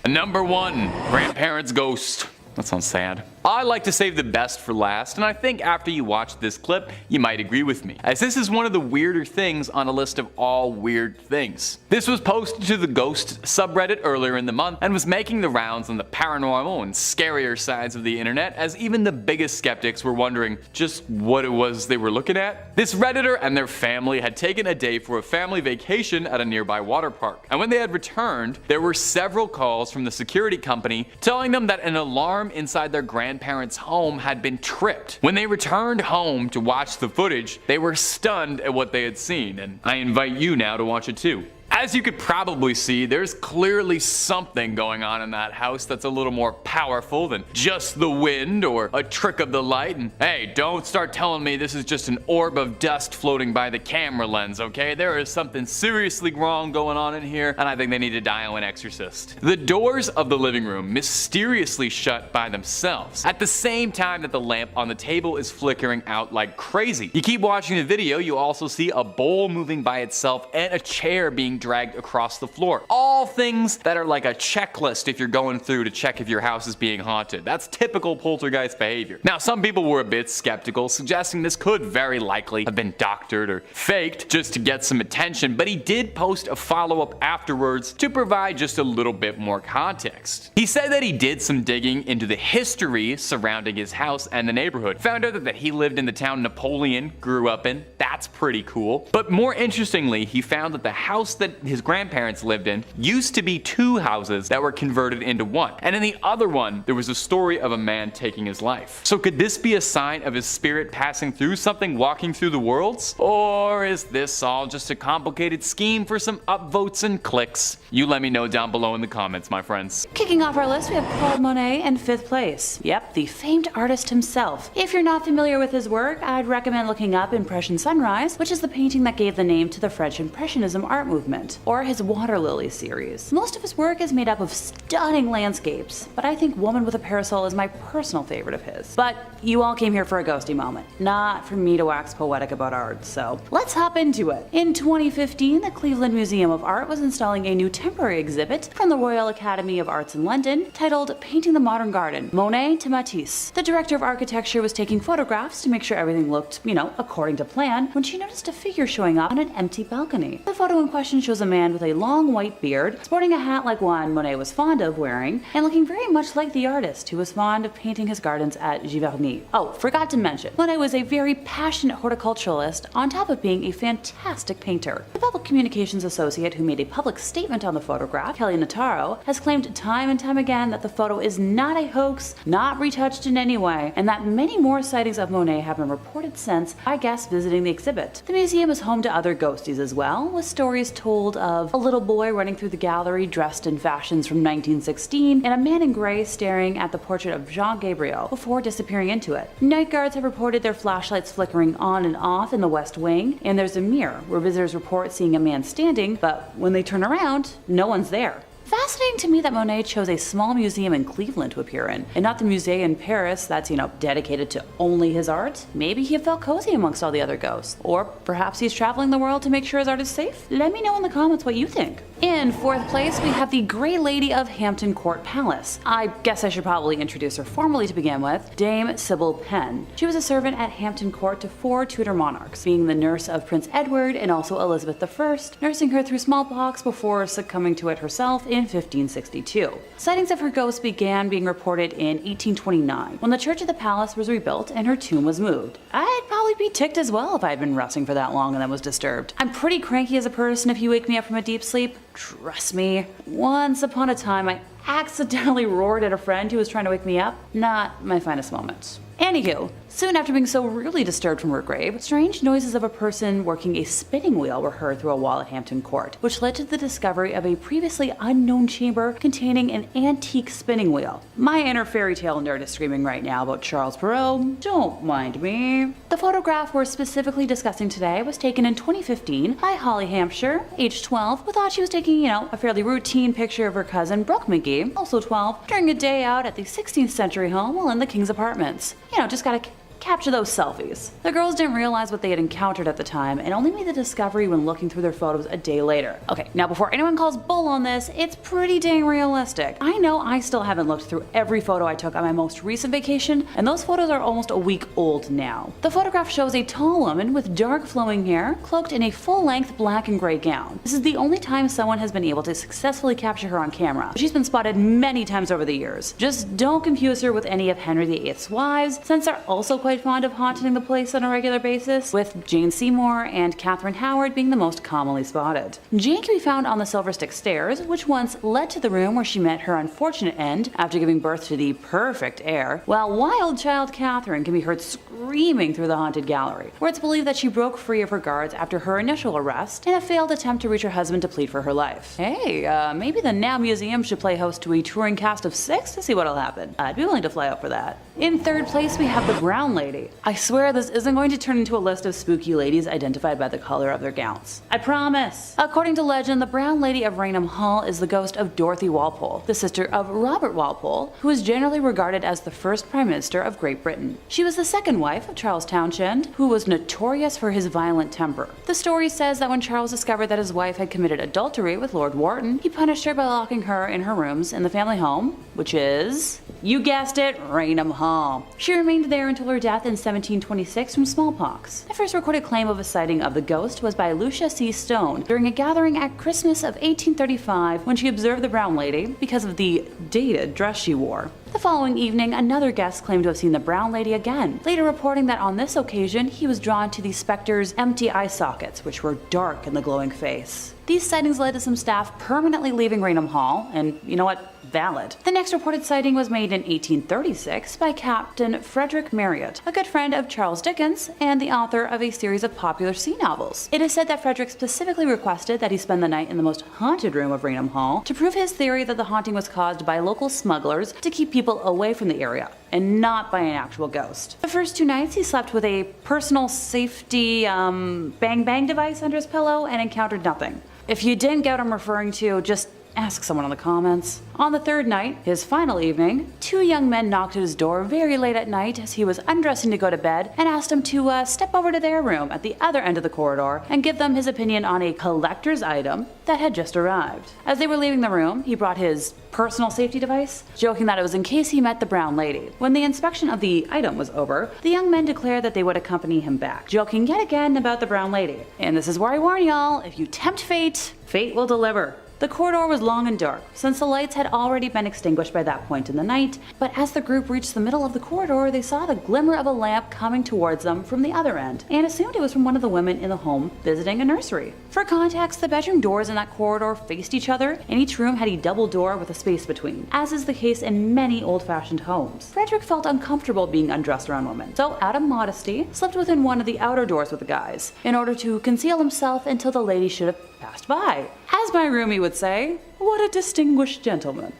Number 1, grandparents' ghost. That sounds sad. I like to save the best for last, and I think after you watch this clip, you might agree with me, as this is one of the weirder things on a list of all weird things. This was posted to the Ghost subreddit earlier in the month and was making the rounds on the paranormal and scarier sides of the internet, as even the biggest skeptics were wondering just what it was they were looking at. This redditor and their family had taken a day for a family vacation at a nearby water park, and when they had returned, there were several calls from the security company telling them that an alarm inside their grandparents' home had been tripped. When they returned home to watch the footage, they were stunned at what they had seen, and I invite you now to watch it too. As you could probably see, there's clearly something going on in that house that's a little more powerful than just the wind or a trick of the light. And hey, don't start telling me this is just an orb of dust floating by the camera lens, okay? There is something seriously wrong going on in here, and I think they need to dial an exorcist. The doors of the living room mysteriously shut by themselves, at the same time that the lamp on the table is flickering out like crazy. You keep watching the video, you also see a bowl moving by itself and a chair being dragged across the floor. All things that are like a checklist if you're going through to check if your house is being haunted. That's typical poltergeist behavior. Now, some people were a bit skeptical, suggesting this could very likely have been doctored or faked just to get some attention, but he did post a follow-up afterwards to provide just a little bit more context. He said that he did some digging into the history surrounding his house and the neighborhood. Found out that he lived in the town Napoleon grew up in. That's pretty cool. But more interestingly, he found that the house that his grandparents lived in used to be two houses that were converted into one. And in the other one, there was a story of a man taking his life. So could this be a sign of his spirit passing through something walking through the worlds? Or is this all just a complicated scheme for some upvotes and clicks? You let me know down below in the comments, my friends. Kicking off our list, we have Claude Monet in 5th place. Yep, the famed artist himself. If you're not familiar with his work, I'd recommend looking up Impression Sunrise, which is the painting that gave the name to the French Impressionism art movement. Unexplained, or his Water Lily series. Most of his work is made up of stunning landscapes, but I think Woman with a Parasol is my personal favorite of his. But you all came here for a ghosty moment, not for me to wax poetic about art, so let's hop into it. In 2015, the Cleveland Museum of Art was installing a new temporary exhibit from the Royal Academy of Arts in London titled Painting the Modern Garden, Monet to Matisse. The director of architecture was taking photographs to make sure everything looked, according to plan, when she noticed a figure showing up on an empty balcony. The photo in question shows a man with a long white beard, sporting a hat like one Monet was fond of wearing, and looking very much like the artist who was fond of painting his gardens at Giverny. Oh, forgot to mention, Monet was a very passionate horticulturalist on top of being a fantastic painter. The public communications associate who made a public statement on the photograph, Kelly Nataro, has claimed time and time again that the photo is not a hoax, not retouched in any way, and that many more sightings of Monet have been reported since by guests visiting the exhibit. The museum is home to other ghosties as well, with stories told of a little boy running through the gallery dressed in fashions from 1916 and a man in gray staring at the portrait of Jean Gabriel before disappearing into it. Night guards have reported their flashlights flickering on and off in the West Wing, and there's a mirror where visitors report seeing a man standing, but when they turn around, no one's there. Fascinating to me that Monet chose a small museum in Cleveland to appear in, and not the museum in Paris that's, dedicated to only his art. Maybe he felt cozy amongst all the other ghosts. Or perhaps he's traveling the world to make sure his art is safe? Let me know in the comments what you think. In fourth place, we have the Grey Lady of Hampton Court Palace. I guess I should probably introduce her formally to begin with, Dame Sybil Penn. She was a servant at Hampton Court to 4 Tudor monarchs, being the nurse of Prince Edward and also Elizabeth I, nursing her through smallpox before succumbing to it herself in 1562. Sightings of her ghost began being reported in 1829, when the church of the palace was rebuilt and her tomb was moved. I'd probably be ticked as well if I had been resting for that long and then was disturbed. I'm pretty cranky as a person if you wake me up from a deep sleep. Trust me. Once upon a time, I accidentally roared at a friend who was trying to wake me up. Not my finest moments. Anywho, soon after being so rudely disturbed from her grave, strange noises of a person working a spinning wheel were heard through a wall at Hampton Court, which led to the discovery of a previously unknown chamber containing an antique spinning wheel. My inner fairy tale nerd is screaming right now about Charles Perrault. Don't mind me. The photograph we're specifically discussing today was taken in 2015 by Holly Hampshire, age 12, who thought she was taking, a fairly routine picture of her cousin Brooke McGee, also 12, during a day out at the 16th century home while in the King's apartments. Just gotta capture those selfies. The girls didn't realize what they had encountered at the time and only made the discovery when looking through their photos a day later. Okay, now before anyone calls bull on this, it's pretty dang realistic. I know I still haven't looked through every photo I took on my most recent vacation, and those photos are almost a week old now. The photograph shows a tall woman with dark flowing hair, cloaked in a full-length black and gray gown. This is the only time someone has been able to successfully capture her on camera. She's been spotted many times over the years. Just don't confuse her with any of Henry VIII's wives, since they're also quite fond of haunting the place on a regular basis, with Jane Seymour and Catherine Howard being the most commonly spotted. Jane can be found on the Silver Stick Stairs, which once led to the room where she met her unfortunate end after giving birth to the perfect heir, while wild child Catherine can be heard screaming through the haunted gallery, where it's believed that she broke free of her guards after her initial arrest in a failed attempt to reach her husband to plead for her life. Hey, maybe the Now Museum should play host to a touring cast of 6 to see what'll happen. I'd be willing to fly out for that. In third place, we have the Brown Lady. I swear this isn't going to turn into a list of spooky ladies identified by the color of their gowns. I promise. According to legend, the Brown Lady of Raynham Hall is the ghost of Dorothy Walpole, the sister of Robert Walpole, who is generally regarded as the first Prime Minister of Great Britain. She was the second wife of Charles Townshend, who was notorious for his violent temper. The story says that when Charles discovered that his wife had committed adultery with Lord Wharton, he punished her by locking her in her rooms in the family home, which is, you guessed it, Raynham Hall. She remained there until her death in 1726 from smallpox. The first recorded claim of a sighting of the ghost was by Lucia C. Stone during a gathering at Christmas of 1835 when she observed the Brown Lady because of the dated dress she wore. The following evening, another guest claimed to have seen the Brown Lady again, later reporting that on this occasion he was drawn to the Spectre's empty eye sockets, which were dark in the glowing face. These sightings led to some staff permanently leaving Raynham Hall, and you know what? Valid. The next reported sighting was made in 1836 by Captain Frederick Marriott, a good friend of Charles Dickens and the author of a series of popular sea novels. It is said that Frederick specifically requested that he spend the night in the most haunted room of Raynham Hall to prove his theory that the haunting was caused by local smugglers to keep people away from the area, and not by an actual ghost. The first 2 nights he slept with a personal safety bang-bang device under his pillow and encountered nothing. If you didn't get what I'm referring to, just ask someone in the comments. On the third night, his final evening, two young men knocked at his door very late at night as he was undressing to go to bed and asked him to step over to their room at the other end of the corridor and give them his opinion on a collector's item that had just arrived. As they were leaving the room, he brought his personal safety device, joking that it was in case he met the brown lady. When the inspection of the item was over, the young men declared that they would accompany him back, joking yet again about the brown lady. And this is where I warn y'all, if you tempt fate, fate will deliver. The corridor was long and dark, since the lights had already been extinguished by that point in the night, but as the group reached the middle of the corridor, they saw the glimmer of a lamp coming towards them from the other end, and assumed it was from one of the women in the home visiting a nursery. For context, the bedroom doors in that corridor faced each other, and each room had a double door with a space between, as is the case in many old-fashioned homes. Frederick felt uncomfortable being undressed around women, so out of modesty, slipped within one of the outer doors with the guys, in order to conceal himself until the lady should have passed by. As my roomie would say, what a distinguished gentleman.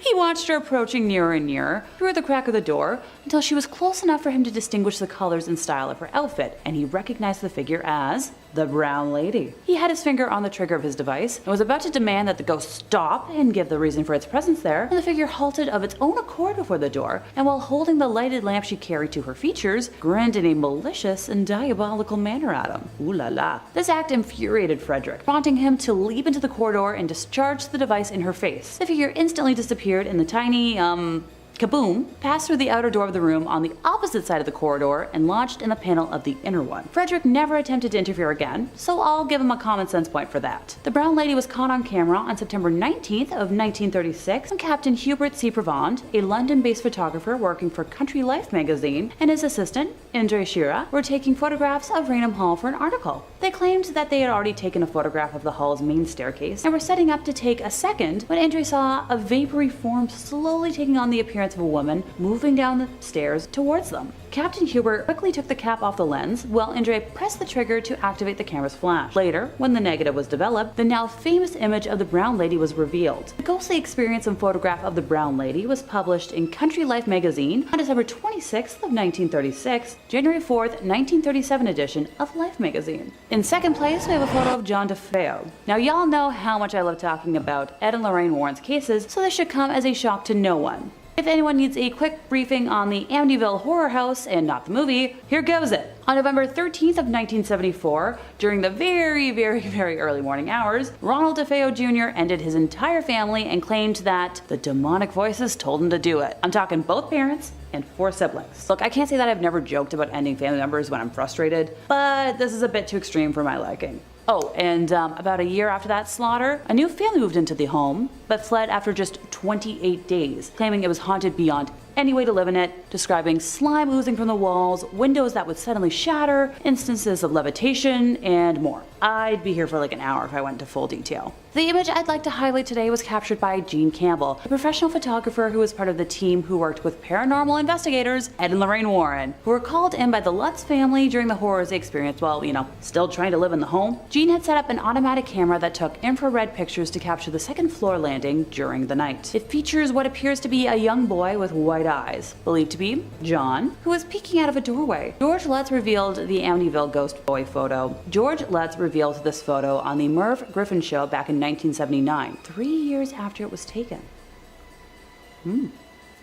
He watched her approaching nearer and nearer through the crack of the door until she was close enough for him to distinguish the colors and style of her outfit, and he recognized the figure as the brown lady. He had his finger on the trigger of his device and was about to demand that the ghost stop and give the reason for its presence there, when the figure halted of its own accord before the door, and while holding the lighted lamp she carried to her features, grinned in a malicious and diabolical manner at him. Ooh la la. This act infuriated Frederick, prompting him to leap into the corridor and discharge the device in her face. The figure instantly disappeared in the tiny, kaboom, passed through the outer door of the room on the opposite side of the corridor and lodged in the panel of the inner one. Frederick never attempted to interfere again, so I'll give him a common sense point for that. The brown lady was caught on camera on September 19th of 1936 when Captain Hubert C. Prevand, a London-based photographer working for Country Life magazine, and his assistant, Andre Shira, were taking photographs of Raynham Hall for an article. They claimed that they had already taken a photograph of the hall's main staircase and were setting up to take a second when Andre saw a vapory form slowly taking on the appearance of a woman moving down the stairs towards them. Captain Hubert quickly took the cap off the lens while Andre pressed the trigger to activate the camera's flash. Later, when the negative was developed, the now famous image of the brown lady was revealed. The ghostly experience and photograph of the brown lady was published in Country Life magazine on December 26th of 1936, January 4th, 1937 edition of Life magazine. In second place, we have a photo of John DeFeo. Now y'all know how much I love talking about Ed and Lorraine Warren's cases, so this should come as a shock to no one. If anyone needs a quick briefing on the Amityville Horror House and not the movie, here goes it. On November 13th of 1974, during the very early morning hours, Ronald DeFeo Jr. ended his entire family and claimed that the demonic voices told him to do it. I'm talking both parents and 4 siblings. Look, I can't say that I've never joked about ending family members when I'm frustrated, but this is a bit too extreme for my liking. Oh, and about a year after that slaughter, a new family moved into the home, but fled after just 28 days, claiming it was haunted beyond any way to live in it, describing slime oozing from the walls, windows that would suddenly shatter, instances of levitation, and more. I'd be here for like an hour if I went into full detail. The image I'd like to highlight today was captured by Gene Campbell, a professional photographer who was part of the team who worked with paranormal investigators Ed and Lorraine Warren, who were called in by the Lutz family during the horrors they experienced while, still trying to live in the home. Gene had set up an automatic camera that took infrared pictures to capture the second floor landing during the night. It features what appears to be a young boy with white eyes, believed to be John, who is peeking out of a doorway. George Lutz revealed the Amityville ghost boy photo. George Lutz revealed this photo on the Merv Griffin show back in 1979, 3 years after it was taken.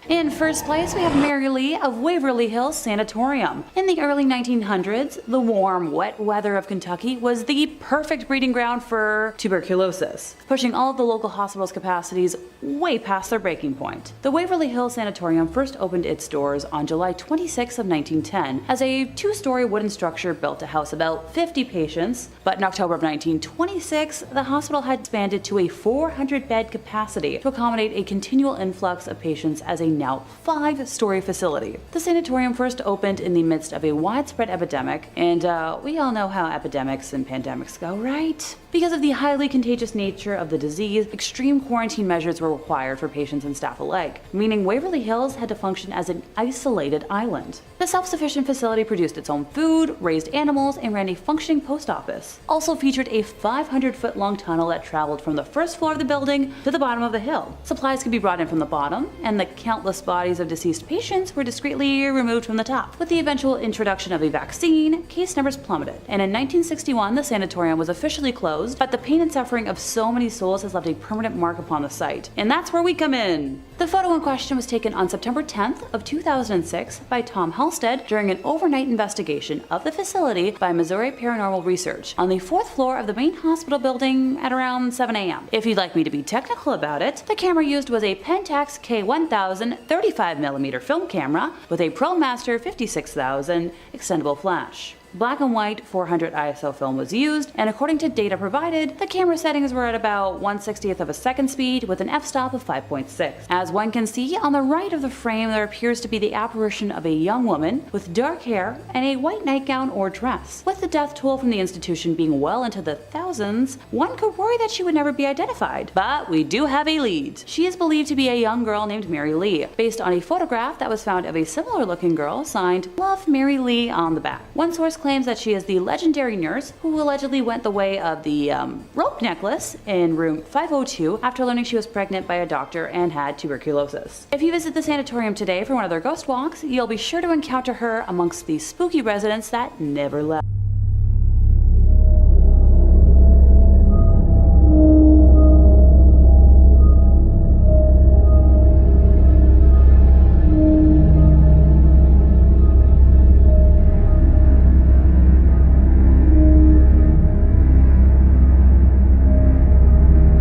In first place, we have Mary Lee of Waverly Hills Sanatorium. In the early 1900s, the warm, wet weather of Kentucky was the perfect breeding ground for tuberculosis, pushing all of the local hospitals' capacities way past their breaking point. The Waverly Hills Sanatorium first opened its doors on July 26 of 1910 as a 2-story wooden structure built to house about 50 patients, but in October of 1926, the hospital had expanded to a 400-bed capacity to accommodate a continual influx of patients as a now 5-story facility. The sanatorium first opened in the midst of a widespread epidemic, and we all know how epidemics and pandemics go, right? Because of the highly contagious nature of the disease, extreme quarantine measures were required for patients and staff alike, meaning Waverly Hills had to function as an isolated island. The self-sufficient facility produced its own food, raised animals, and ran a functioning post office. Also featured a 500-foot-long tunnel that traveled from the first floor of the building to the bottom of the hill. Supplies could be brought in from the bottom, and the countless countless bodies of deceased patients were discreetly removed from the top. With the eventual introduction of a vaccine, case numbers plummeted, and in 1961 the sanatorium was officially closed, but the pain and suffering of so many souls has left a permanent mark upon the site. And that's where we come in. The photo in question was taken on September 10th of 2006 by Tom Halstead during an overnight investigation of the facility by Missouri Paranormal Research on the 4th floor of the main hospital building at around 7 a.m. If you'd like me to be technical about it, the camera used was a Pentax K1000 35mm film camera with a ProMaster 56000 extendable flash. Black and white 400 ISO film was used, and according to data provided, the camera settings were at about 1/60th of a second speed with an f-stop of 5.6. As one can see, on the right of the frame there appears to be the apparition of a young woman with dark hair and a white nightgown or dress. With the death toll from the institution being well into the thousands, one could worry that she would never be identified. But we do have a lead. She is believed to be a young girl named Mary Lee, based on a photograph that was found of a similar looking girl signed "Love Mary Lee" on the back. One source claims that she is the legendary nurse who allegedly went the way of the rope necklace in room 502 after learning she was pregnant by a doctor and had tuberculosis. If you visit the sanatorium today for one of their ghost walks, you'll be sure to encounter her amongst the spooky residents that never left.